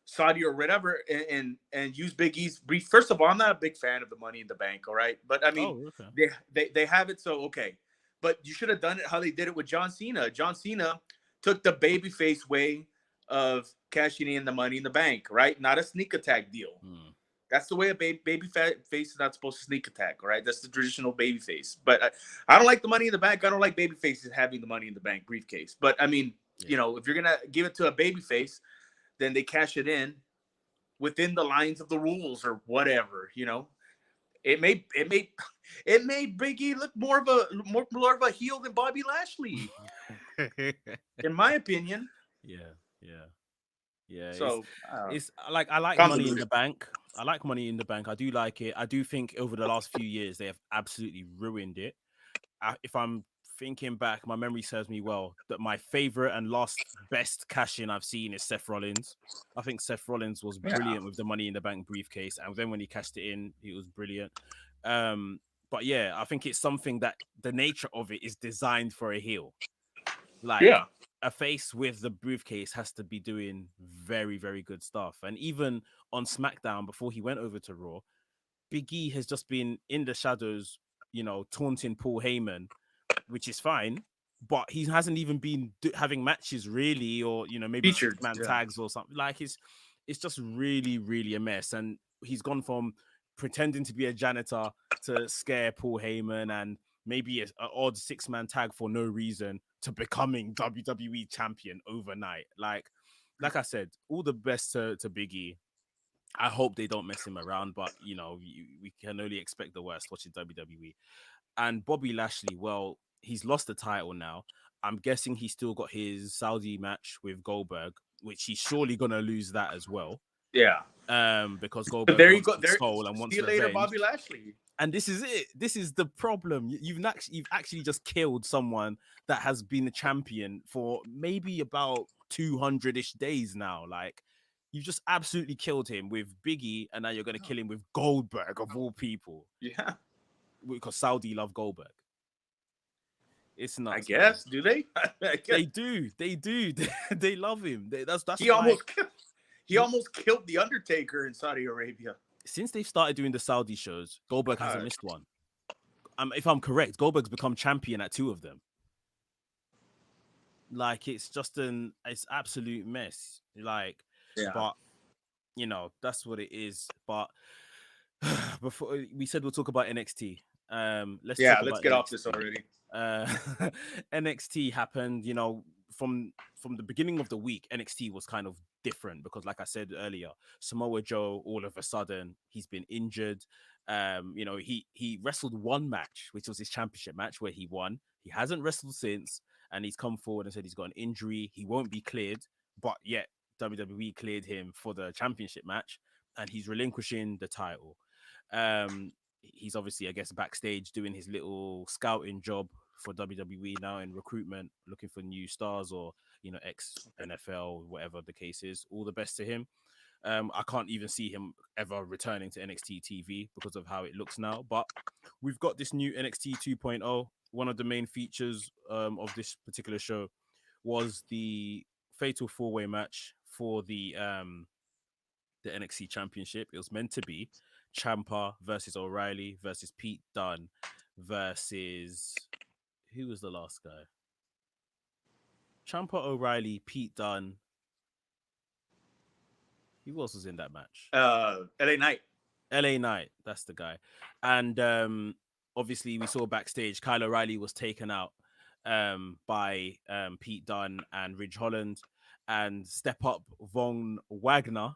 Saudi or whatever, and use Big E's brief. First of all, I'm not a big fan of the Money in the Bank. All right, but I mean,
Oh, okay.
they have it, so okay. But you should have done it how they did it with John Cena. John Cena took the babyface way of cashing in the Money in the Bank, right? Not a sneak attack deal.
Hmm.
That's the way a baby face is not supposed to sneak attack, all right? That's the traditional baby face. But I don't like the Money in the Bank. I don't like baby faces having the Money in the Bank briefcase. But I mean,
Yeah.
if you're gonna give it to a baby face, then they cash it in within the lines of the rules or whatever. It made it made Biggie look more of a heel than Bobby Lashley, in my opinion.
Yeah. Yeah. Yeah. It's
So
it's like I like Money in the
convoluted.
Bank. I like Money in the Bank. I do like it. I do think over the last few years they have absolutely ruined it. If I'm thinking back, my memory serves me well that my favorite and last best cash in I've seen is Seth Rollins. I think Seth Rollins was
Yeah,
brilliant with the Money in the Bank briefcase, and then when he cashed it in, he was brilliant. Um, but yeah, I think it's something that the nature of it is designed for a heel. Like
yeah,
a face with the briefcase has to be doing very, very good stuff. And even on SmackDown before he went over to Raw, Big E has just been in the shadows, taunting Paul Heyman, which is fine. But he hasn't even been having matches really, or maybe six
featured.
man
Yeah,
tags or something. Like it's just really, really a mess. And he's gone from pretending to be a janitor to scare Paul Heyman and maybe an odd 6 man tag for no reason to becoming WWE champion overnight. Like I said, all the best to Biggie. I hope they don't mess him around, but we can only expect the worst watching WWE. And Bobby Lashley, well, he's lost the title now. I'm guessing he's still got his Saudi match with Goldberg, which he's surely gonna lose that as well.
yeah.
Because
But
Goldberg
there you
loves
go.
his
There,
soul and
see
wants
you later,
revenge.
Bobby Lashley.
And this is it. This is the problem. You've actually just killed someone that has been a champion for maybe about 200-ish days now. Like you've just absolutely killed him with Biggie, and now you're gonna kill him with Goldberg of all people
Yeah,
because Saudi love Goldberg. It's
I
nuts, man.
guess. Do they? I guess.
They do. They do. They love him. That's
He
why
almost killed, he
he,
almost killed the Undertaker in Saudi Arabia.
since they've started doing the Saudi shows, Goldberg hasn't
Uh,
missed one. If I'm correct, Goldberg's become champion at 2 of them. Like it's absolute mess. Like,
yeah,
but that's what it is. But before we said we'll talk about NXT, let's
yeah.
talk
Let's
about
get off this
NXT.
already.
Uh, NXT happened, from the beginning of the week. NXT was kind of different because, like I said earlier, Samoa Joe all of a sudden he's been injured. He wrestled one match, which was his championship match, where he won. He hasn't wrestled since, and he's come forward and said he's got an injury. He won't be cleared, but yet WWE cleared him for the championship match, and he's relinquishing the title. He's obviously, I guess, backstage doing his little scouting job for WWE now in recruitment, looking for new stars or ex NFL, whatever the case is. All the best to him. I can't even see him ever returning to NXT TV because of how it looks now. But we've got this new NXT 2.0. One of the main features of this particular show was the fatal 4-way match for the NXT Championship. It was meant to be Champa versus O'Reilly versus Pete Dunne versus who was the last guy? Champa, O'Reilly, Pete Dunne. Who else was in that match?
LA Knight.
LA Knight, that's the guy. And obviously we saw backstage Kyle O'Reilly was taken out by Pete Dunne and Ridge Holland, and Step Up Von Wagner,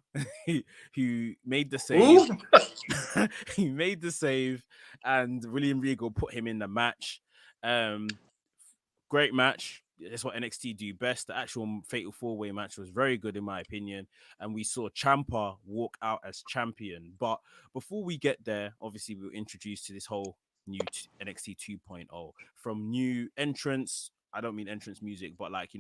who made the save.
Ooh,
He made the save, and William Regal put him in the match. Um, Great match. That's what NXT do best. The actual fatal 4-way match was very good in my opinion, and we saw Champa walk out as champion. But before we get there, obviously we were introduced to this whole new NXT 2.0, from new entrants I don't mean entrance music, but like,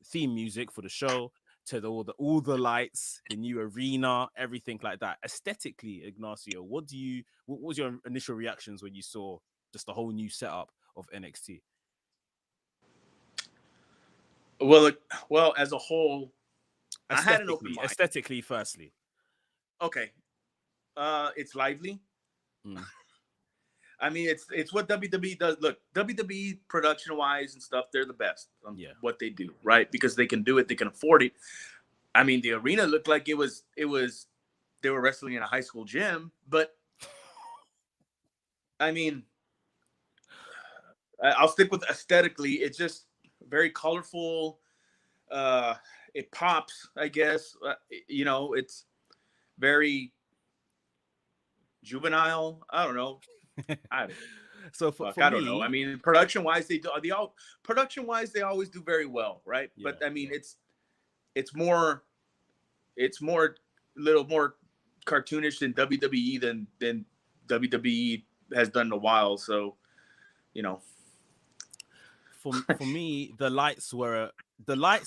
theme music for the show, to all the lights, the new arena, everything like that. Aesthetically, Ignacio, what was your initial reactions when you saw just the whole new setup of NXT?
Well, as a whole, I had an open mind.
Aesthetically, firstly.
Okay, it's lively.
Mm,
I mean, it's what WWE does. Look, WWE production wise and stuff, they're the best on
yeah.
what they do, right? Because they can do it, they can afford it. I mean, the arena looked like it was they were wrestling in a high school gym, but I mean, I'll stick with aesthetically. It's just very colorful. Uh, it pops, I guess. It's very juvenile. I don't know. I
So
fuck.
for
I don't know. I
me,
mean, production wise they always do very well, right?
yeah,
But I mean,
yeah.
it's more a little more cartoonish than WWE than WWE has done in a while. So you know,
For me, the lights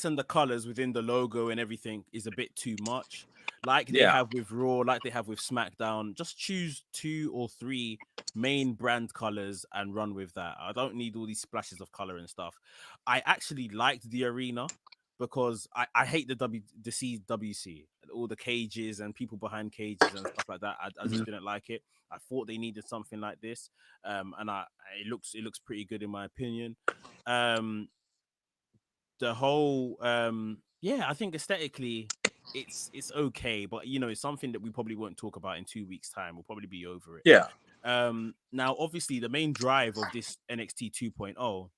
and the colors within the logo and everything is a bit too much. Like they
yeah,
have with Raw, like they have with SmackDown. Just choose 2 or 3 main brand colors and run with that. I don't need all these splashes of color and stuff. I actually liked the arena because I hate the CWC, all the cages and people behind cages and stuff like that. I just
Mhm.
didn't like it. I thought they needed something like this, and it looks pretty good in my opinion. um the whole yeah, I think aesthetically it's okay, but it's something that we probably won't talk about in 2 weeks time. We'll probably be over it.
Yeah.
Now obviously the main drive of this NXT 2.0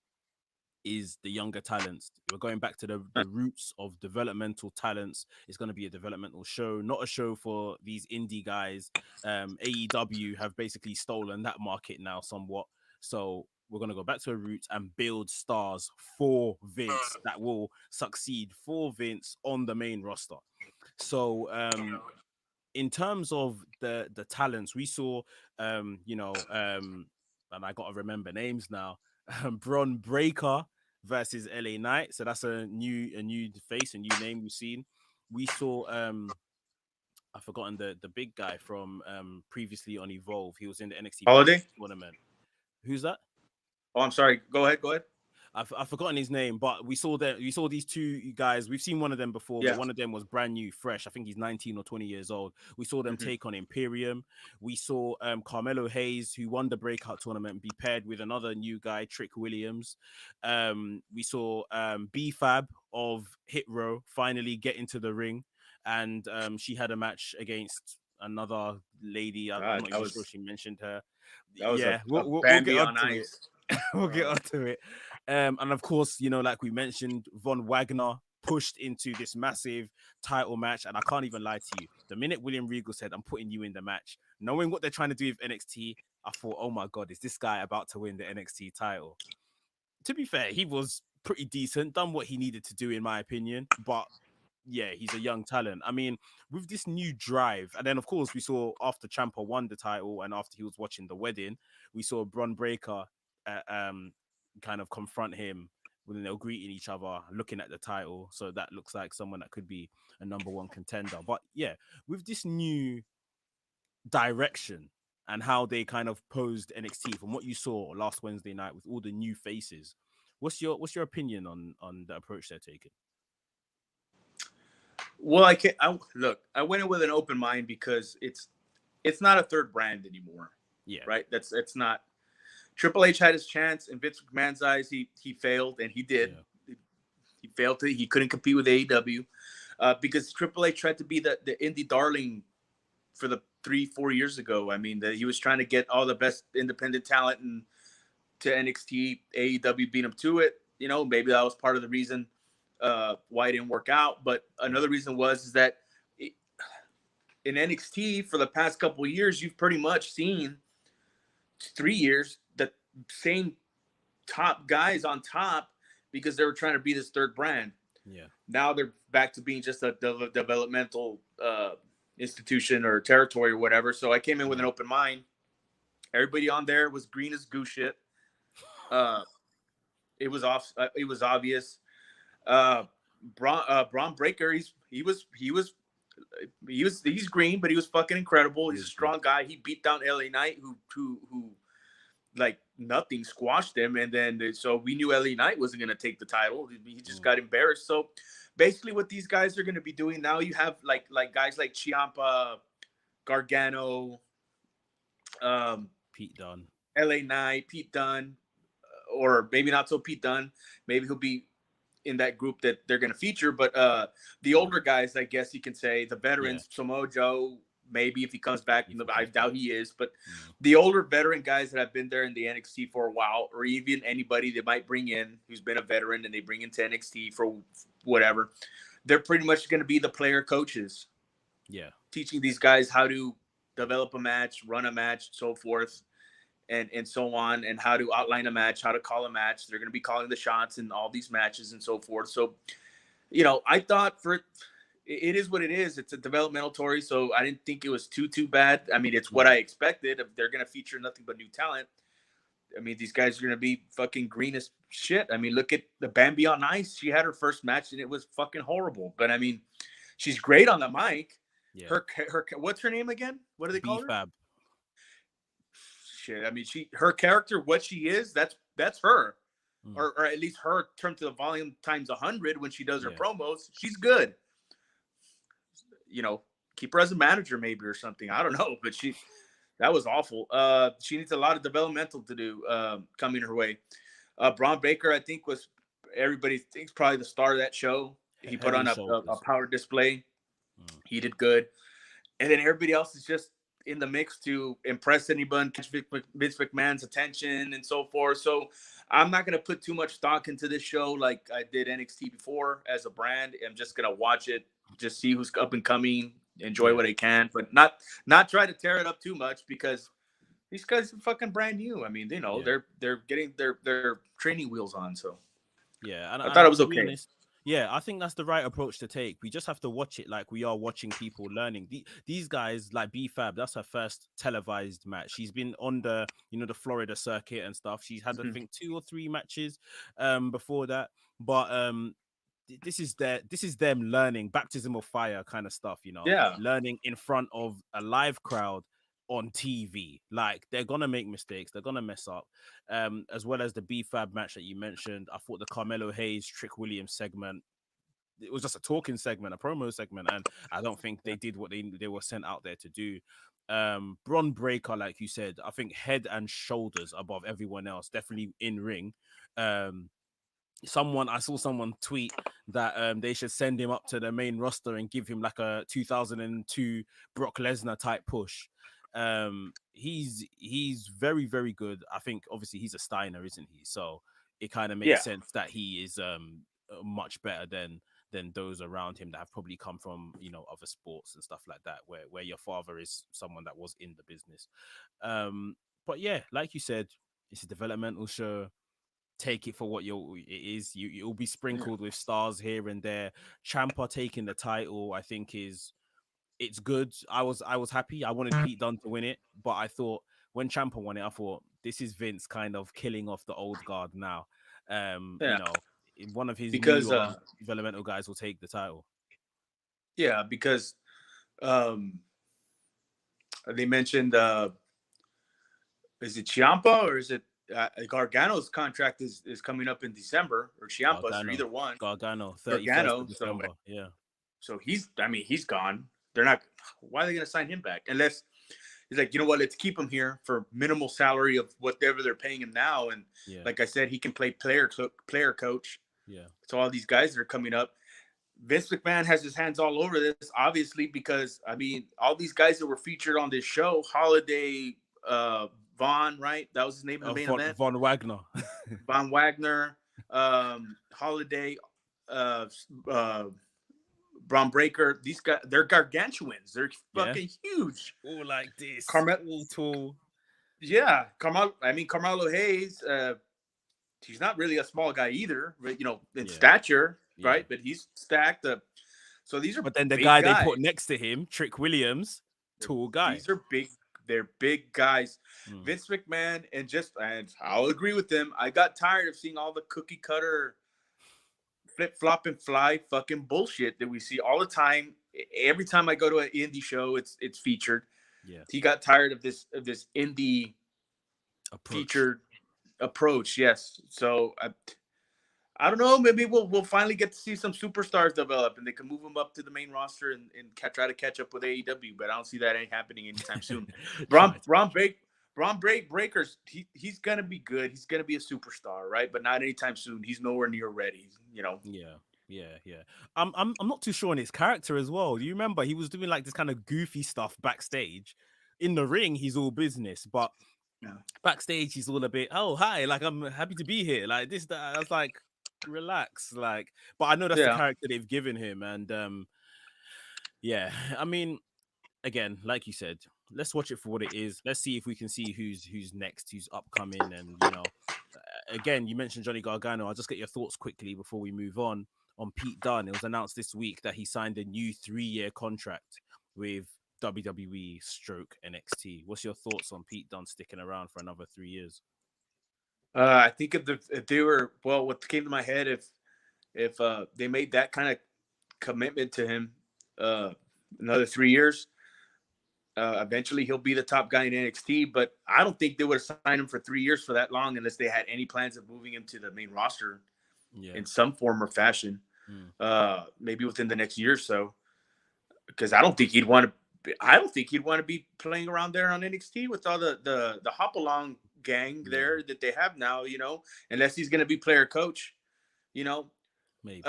is the younger talents. We're going back to the roots of developmental talents. It's going to be a developmental show, not a show for these indie guys. AEW have basically stolen that market now somewhat. So we're going to go back to our roots and build stars for Vince that will succeed for Vince on the main roster. So in terms of the talents we saw, and I gotta remember names now. Bron Breaker versus LA Knight, so that's a new face, a new name we've seen. We saw I've forgotten the big guy from previously on Evolve. He was in the NXT
Holiday.
tournament. Who's that?
Oh, I'm sorry. Go ahead. Go ahead.
I've forgotten his name, but we saw these 2 guys. We've seen one of them before, but
Yeah.
one of them was brand new, fresh. I think he's 19 or 20 years old. We saw them
Mhm.
take on Imperium. We saw Carmelo Hayes, who won the breakout tournament, be paired with another new guy, Trick Williams. We saw B-Fab of Hit Row finally get into the ring, and she had a match against another lady. I'm
God,
not
that
even sure
was
she mentioned her.
that was a,
Yeah,
a
we'll get
Bambi on
onto it.
ice.
We'll get
Uh,
onto it. And of course, like we mentioned, Von Wagner pushed into this massive title match. And I can't even lie to you. The minute William Regal said, "I'm putting you in the match," knowing what they're trying to do with NXT, I thought, oh my God, is this guy about to win the NXT title? To be fair, he was pretty decent, done what he needed to do, in my opinion. But yeah, he's a young talent. I mean, with this new drive, and then of course we saw after Ciampa won the title and after he was watching the wedding, we saw Bron Breaker uh, um kind of confront him when they were greeting each other, looking at the title. So that looks like someone that could be a number one contender. But yeah, with this new direction and how they kind of posed NXT from what you saw last Wednesday night with all the new faces, what's your opinion on the approach they're taking?
well, I can't. Look, I went in with an open mind because it's not a third brand anymore,
Yeah,
right? That's it's not. Triple H had his chance in Vince McMahon's eyes. He failed, and he did.
yeah,
He failed to. He couldn't compete with AEW because Triple H tried to be the indie darling for the 3-4 years ago. I mean, he was trying to get all the best independent talent and to NXT. AEW beat him to it. Maybe that was part of the reason why it didn't work out. But
yeah,
another reason is that in NXT for the past couple of years, you've pretty much seen 3 years the same top guys on top because they were trying to be this third brand.
yeah.
Now they're back to being just a developmental institution or territory or whatever. So I came in with
Yeah.
an open mind. Everybody on there was green as goose shit. Uh, It was off. It was obvious. Braun Breaker. He's green, but he was fucking incredible.
He
He's a
was good.
strong guy. He beat down LA Knight, who like nothing squashed him, and then so we knew LA Knight wasn't going to take the title. He just got embarrassed. So basically, what these guys are going to be doing now, you have like guys like Ciampa, Gargano,
Pete Dunne.
LA Knight, Pete Dunne, or maybe not so Pete Dunne. Maybe he'll be in that group that they're going to feature. But the older guys, I guess you can say, the veterans, Samoa Joe, maybe if he comes back, I doubt he is. But the older veteran guys that have been there in the NXT for a while, or even anybody they might bring in who's been a veteran and they bring into NXT for whatever, they're pretty much going to be the player coaches.
Yeah.
Teaching these guys how to develop a match, run a match, so forth. And so on, and how to outline a match, how to call a match. They're going to be calling the shots in all these matches and so forth. So, I thought it is what it is. It's a developmental tour, so I didn't think it was too bad. I mean, it's what I expected. If they're going to feature nothing but new talent, I mean, these guys are going to be fucking green as shit. I mean, look at the Bambi on Ice. She had her first match, and it was fucking horrible. But, I mean, she's great on the mic. Yeah. Her what's her name again? What do they call her?
B-Fab.
I mean, her character, what she is, that's her, or at least her turned to the volume times 100 when she does her promos. She's good. Keep her as a manager maybe or something. I don't know, but that was awful. She needs a lot of developmental to do coming her way. Braun Breaker, I think, was everybody thinks probably the star of that show. He put on a power display. He did good, and then everybody else is just in the mix to impress anyone, catch Vince McMahon's attention and so forth. So I'm not going to put too much stock into this show like I did NXT before as a brand. I'm just going to watch it, just see who's up and coming, enjoy what I can, but not try to tear it up too much because these guys are fucking brand new. I mean, they're getting their training wheels on. So
and
I thought it was okay.
Yeah, I think that's the right approach to take. We just have to watch it like we are watching people learning. These guys, like B-Fab, that's her first televised match. She's been on the Florida circuit and stuff. She's had, I think, 2 or 3 matches before that. But this is them learning, baptism of fire kind of stuff, learning in front of a live crowd on TV. Like, they're gonna make mistakes, they're gonna mess up, as well as the B-Fab match that you mentioned. I thought the Carmelo Hayes Trick Williams segment, it was just a talking segment, a promo segment, and I don't think they did what they were sent out there to do. Braun Breaker, like you said, I think head and shoulders above everyone else, definitely in ring. I saw someone tweet that they should send him up to the main roster and give him like a 2002 Brock Lesnar type push. He's very, very good. I think obviously he's a Steiner, isn't he? So it kind of makes sense that he is much better than those around him that have probably come from other sports and stuff like that, where your father is someone that was in the business. But yeah, like you said, it's a developmental show. Take it for what it is. You'll be sprinkled with stars here and there. Ciampa taking the title, I think it's good. I was happy. I wanted Pete Dunne to win it, but I thought when Ciampa won it, I thought this is Vince kind of killing off the old guard now. One of his newer developmental guys will take the title.
Yeah, because they mentioned is it Ciampa or is it Gargano's contract is coming up in December, or Ciampa's, or either one.
Gargano, 31st of December. Yeah.
So he's gone. They're not. Why are they going to sign him back? Unless he's like, you know what? Let's keep him here for minimal salary of whatever they're paying him now. And like I said, he can play player coach.
Yeah.
So all these guys that are coming up, Vince McMahon has his hands all over this, obviously, because I mean, all these guys that were featured on this show, Holiday, Von, right? That was his name in the main event.
Von Wagner.
Von Wagner, Holiday, Braun Breaker. These guys, they're gargantuans. They're fucking huge.
All like this.
All
tall.
Yeah. Carmelo Hayes, he's not really a small guy either, but, in stature, right? But he's stacked up. So these are
But then the guy guys. They put next to him, Trick Williams, tall guy.
These are They're big guys.
Mm.
Vince McMahon, and I'll agree with them. I got tired of seeing all the cookie cutter flip flop and fly fucking bullshit that we see all the time. Every time I go to an indie show, it's featured.
Yeah.
He got tired of this indie
Approach.
featured approach. Yes, so I don't know. Maybe we'll finally get to see some superstars develop, and they can move them up to the main roster and try to catch up with AEW. But I don't see that ain't happening anytime soon.
Try
Braun
to
Braun
catch up.
Break Braun Break Breakers. He's gonna be good. He's gonna be a superstar, right? But not anytime soon. He's nowhere near ready. You know.
Yeah, yeah. I'm not too sure on his character as well. Do you remember he was doing like this kind of goofy stuff backstage? In the ring, he's all business, but
Yeah.
backstage he's all a bit, oh hi, like I'm happy to be here, like this, that. I was like, relax, like. But I know that's the
Yeah.
character they've given him, and yeah. I mean, again, like you said, let's watch it for what it is. Let's see if we can see who's next, who's upcoming, and again, you mentioned Johnny Gargano. I'll just get your thoughts quickly before we move on. On Pete Dunne, it was announced this week that he signed a new 3-year contract with WWE stroke NXT. What's your thoughts on Pete Dunne sticking around for another 3 years?
I think if they were what came to my head if they made that kind of commitment to him, uh, another 3 years. Eventually, he'll be the top guy in NXT, but I don't think they would have signed him for 3 years for that long unless they had any plans of moving him to the main roster
Yeah.
in some form or fashion.
Mm.
Maybe within the next year or so, because I don't think he'd want to. I don't think he'd want to be playing around there on NXT with all the hop along gang
Yeah.
there that they have now. Unless he's going to be player coach. You know, uh,
Maybe.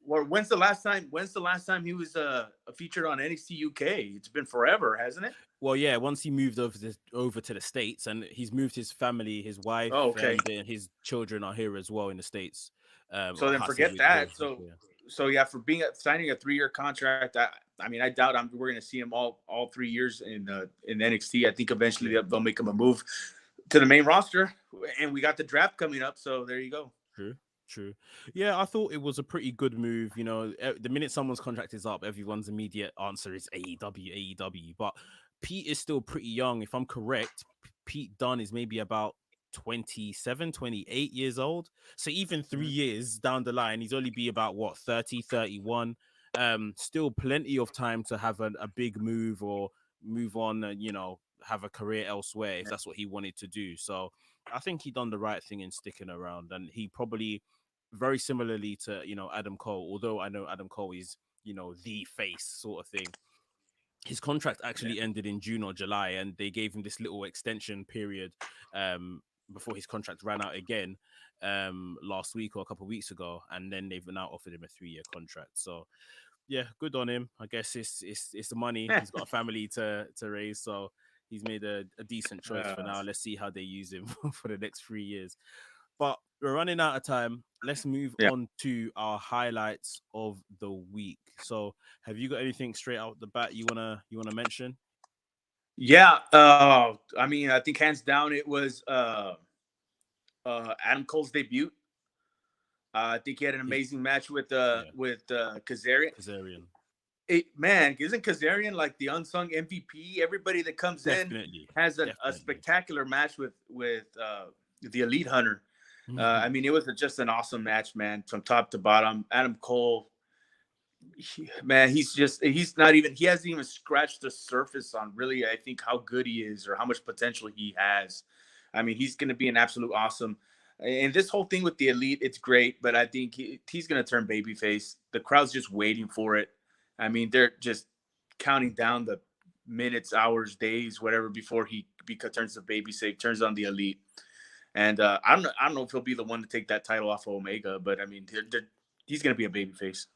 or when's the last time? When's the last time he was featured on NXT UK? It's been forever, hasn't it?
Well, yeah. Once he moved over to the States, and he's moved his family, his wife,
Oh, okay.
and his children are here as well in the States.
So
Well,
then
I say
forget
here.
that. So yeah, for signing a 3-year contract, I mean, I doubt we're going to see him all 3 years in NXT. I think eventually
Yeah.
they'll make him a move to the main roster, and we got the draft coming up. So there you go.
True, true. Yeah, I thought it was a pretty good move. The minute someone's contract is up, everyone's immediate answer is AEW, AEW. But Pete is still pretty young. If I'm correct, Pete Dunne is maybe about 27, 28 years old. So even 3 years down the line, he's only be about what, 30, 31. Still plenty of time to have a big move or move on and, have a career elsewhere if that's what he wanted to do. So I think he done the right thing in sticking around, and he probably very similarly to Adam Cole. Although I know Adam Cole is the face sort of thing. His contract
Yeah.
actually ended in June or July, and they gave him this little extension period before his contract ran out again last week or a couple of weeks ago, and then they've now offered him a 3-year contract. So yeah, good on him. I guess it's the money. He's got a family to raise, so he's made a decent choice for
Uh,
now. Let's see how they use him for the next 3 years. But we're running out of time. Let's move
yeah.
on to our highlights of the week. So, have you got anything straight out the bat you wanna mention?
Yeah. I mean, I think hands down it was Adam Cole's debut. I think he had an
His
amazing match with
Yeah,
Kazarian.
Kazarian.
Man, isn't Kazarian like the unsung MVP? Everybody that comes in
Definitely,
has a
definitely.
spectacular match with the Elite Hunter. I mean, it was just an awesome match, man, from top to bottom. Adam Cole, man, he's not even he hasn't even scratched the surface on really, I think, how good he is or how much potential he has. I mean, he's going to be an absolute awesome. And this whole thing with the Elite, it's great, but I think he's going to turn babyface. The crowd's just waiting for it. I mean, they're just counting down the minutes, hours, days, whatever, before he turns the babyface, turns on the Elite. And I don't know if he'll be the one to take that title off of Omega, but I mean, he's going to be a babyface.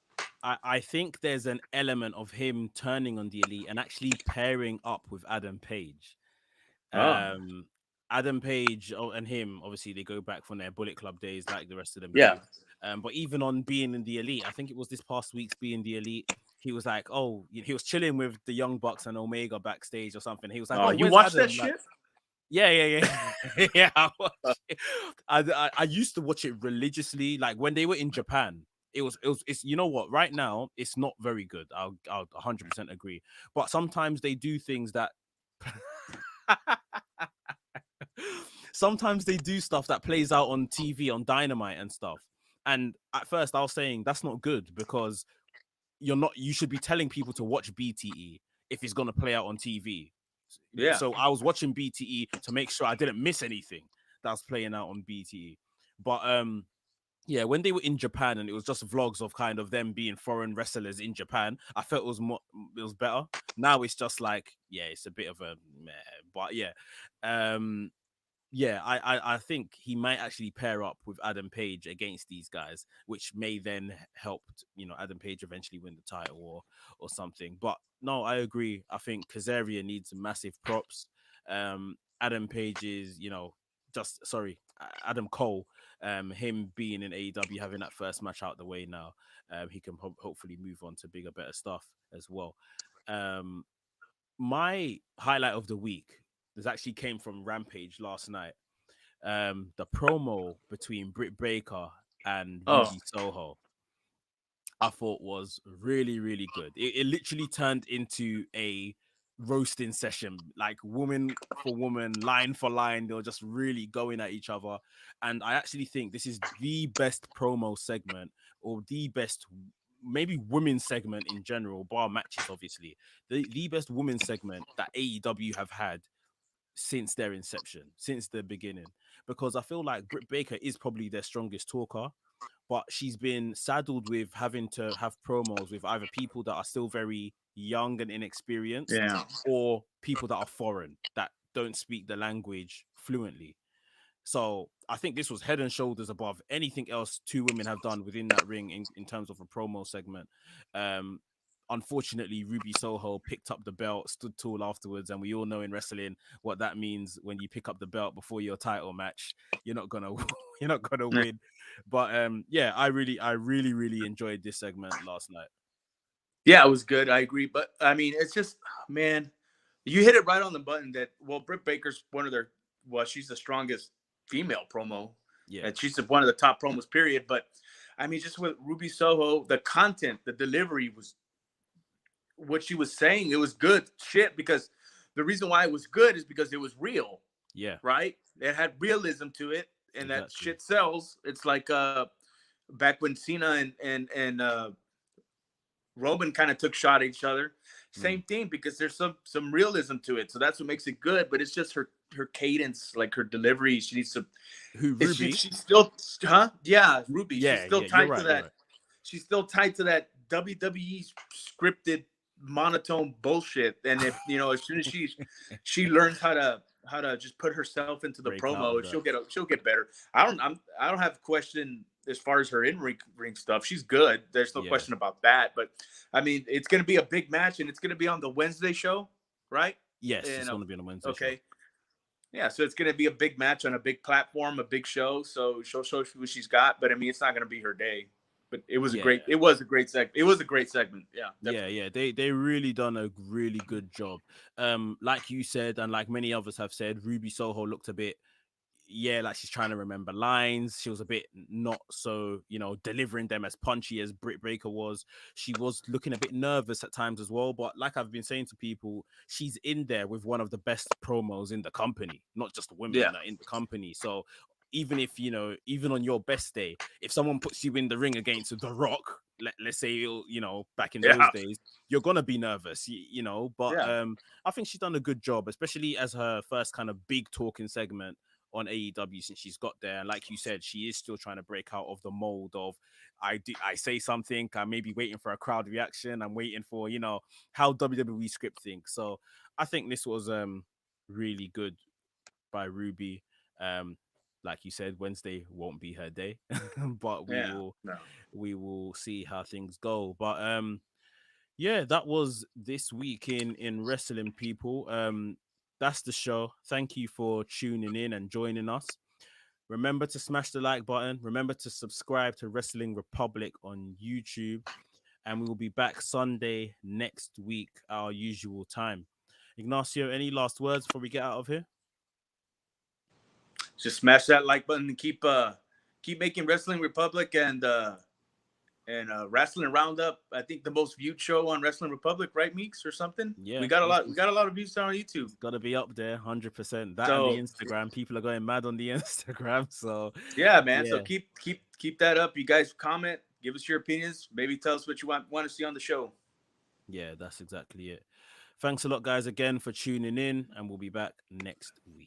I think there's an element of him turning on the Elite and actually pairing up with Adam Page.
Oh,
Um, Adam Page and him, obviously, they go back from their Bullet Club days, like the rest of them
yeah.
do. But even on being in the Elite, I think it was this past week's being the Elite. He was like, "Oh," he was chilling with the Young Bucks and Omega backstage or something. He was like, "Oh,
You
where's
watch that
Adam?" Like,
shit?
yeah, yeah. I, watched it. I used to watch it religiously, like when they were in Japan. It's you know what? Right now, it's not very good. I'll 100% agree. But sometimes they do things that Sometimes they do stuff that plays out on TV on Dynamite and stuff. And at first I was saying that's not good because you should be telling people to watch BTE if it's going to play out on TV.
Yeah.
So I was watching BTE to make sure I didn't miss anything that was playing out on BTE. But yeah, when they were in Japan and it was just vlogs of kind of them being foreign wrestlers in Japan, I felt it was better. Now it's just like, yeah, it's a bit of a meh. But yeah, um, yeah, I think he might actually pair up with Adam Page against these guys, which may then help, Adam Page eventually win the title or something. But no, I agree. I think Kazarian needs massive props. Adam Page is, Adam Cole, him being in AEW, having that first match out the way now, he can hopefully move on to bigger, better stuff as well. Um, my highlight of the week this actually came from Rampage last night. The promo between Britt Baker and
Oh,
Ruby Soho, I thought was really, really good. It literally turned into a roasting session, like woman for woman, line for line. They were just really going at each other. And I actually think this is the best promo segment or the best maybe women's segment in general, bar matches, obviously. The best women's segment that AEW have had since their inception, since the beginning, because I feel like Britt Baker is probably their strongest talker, but she's been saddled with having to have promos with either people that are still very young and inexperienced
yeah.
or people that are foreign that don't speak the language fluently. So I think this was head and shoulders above anything else two women have done within that ring in terms of a promo segment. Um, Unfortunately, Ruby Soho picked up the belt, stood tall afterwards, and we all know in wrestling what that means when you pick up the belt before your title match. You're not gonna you're not gonna win. But yeah, I really enjoyed this segment last night.
Yeah, it was good. I agree. But I mean, it's just, man, you hit it right on the button that, well, Britt Baker's one of their, well, she's the strongest female promo.
Yeah,
And she's one of the top promos, period. But I mean, just with Ruby Soho, the content, the delivery was what she was saying. It was good shit because the reason why it was good is because it was real,
yeah,
right? It had realism to it, and that
exactly.
shit sells. It's like back when Cena and Roman kind of took shot at each other.
Mm.
Same thing because there's some realism to it. So that's what makes it good. But it's just her cadence, like her delivery. She needs to.
Who
Is she
Ruby?
she's still huh? Yeah, Ruby. She's
Yeah,
still
yeah, you're
tied to
right. You're
that.
right.
She's still tied to that WWE scripted monotone bullshit. And if as soon as she learns how to just put herself into the
Break out of
promo,
that.
she'll get better. I don't have a question as far as her in ring stuff. She's good. There's no
Yeah.
question about that. But I mean, it's going to be a big match, and it's going to be on the Wednesday show, right?
Yes, it's
And
going to be on a Wednesday show.
okay, yeah. So it's going to be a big match on a big platform, a big show. So she'll show what she's got. But I mean, it's not going to be her day. But it was a
Yeah.
great. It was a great segment. It was a great segment. Yeah,
Yeah,
definitely.
yeah. They really done a really good job. Like you said, and like many others have said, Ruby Soho looked a bit, yeah, like she's trying to remember lines. She was a bit not so, delivering them as punchy as Britt Baker was. She was looking a bit nervous at times as well. But like I've been saying to people, she's in there with one of the best promos in the company, not just the women
Yeah,
in the company. So even if, even on your best day, if someone puts you in the ring against The Rock, let's say, back in those
yeah,
days, you're going to be nervous, but
yeah.
I think she's done a good job, especially as her first kind of big talking segment on AEW since she's got there. And like you said, she is still trying to break out of the mold of I say something, I'm maybe waiting for a crowd reaction, I'm waiting for, how WWE script thinks. So I think this was really good by Ruby. Um like you said, Wednesday won't be her day, but we
Yeah.
will
No.
see how things go. But yeah, that was this week in wrestling, people. That's the show. Thank you for tuning in and joining us. Remember to smash the like button. Remember to subscribe to Wrestling Republic on YouTube. And we will be back Sunday next week, our usual time. Ignacio, any last words before we get out of here?
Just smash that like button and keep making Wrestling Republic and And Rasslin Roundup, I think the most viewed show on Wrestling Republic, right, Meeks, or something.
Yeah,
We got a
it's,
lot. We got a lot of views on YouTube.
it's got to be up there, 100%. That and the
So
Instagram, people are going mad on the Instagram. So
yeah, man. So
yeah,
keep that up. You guys comment, give us your opinions. Maybe tell us what you want to see on the show.
yeah, that's exactly it. Thanks a lot, guys, again for tuning in, and we'll be back next week.